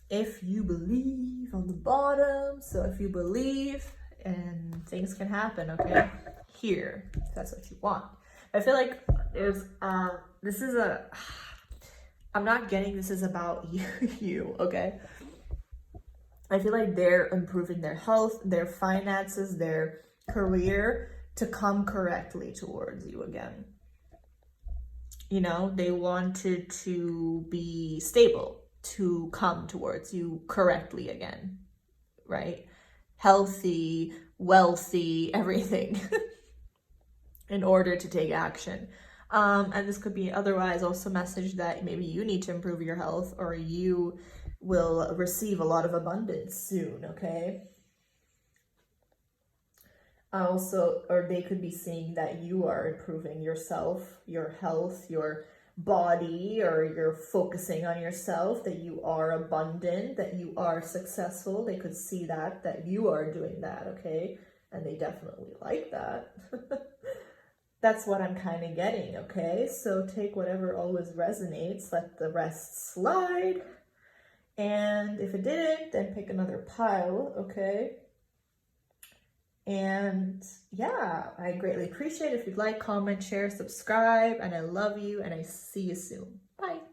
If you believe on the bottom, so if you believe, and things can happen, okay? Here, if that's what you want. I feel like there's, this is a, I'm not getting this is about you, okay? I feel like they're improving their health, their finances, their career to come correctly towards you again. You know, they wanted to be stable, to come towards you correctly again, right? Healthy, wealthy, everything in order to take action. And this could be otherwise also a message that maybe you need to improve your health, or you will receive a lot of abundance soon, okay? Also, or they could be seeing that you are improving yourself, your health, your body, or you're focusing on yourself, that you are abundant, that you are successful. They could see that you are doing that, okay? And they definitely like that. That's what I'm kind of getting, okay? So take whatever always resonates, let the rest slide. And if it didn't, then pick another pile, okay? And yeah, I greatly appreciate it if you'd like, comment, share, subscribe, and I love you, and I see you soon. Bye.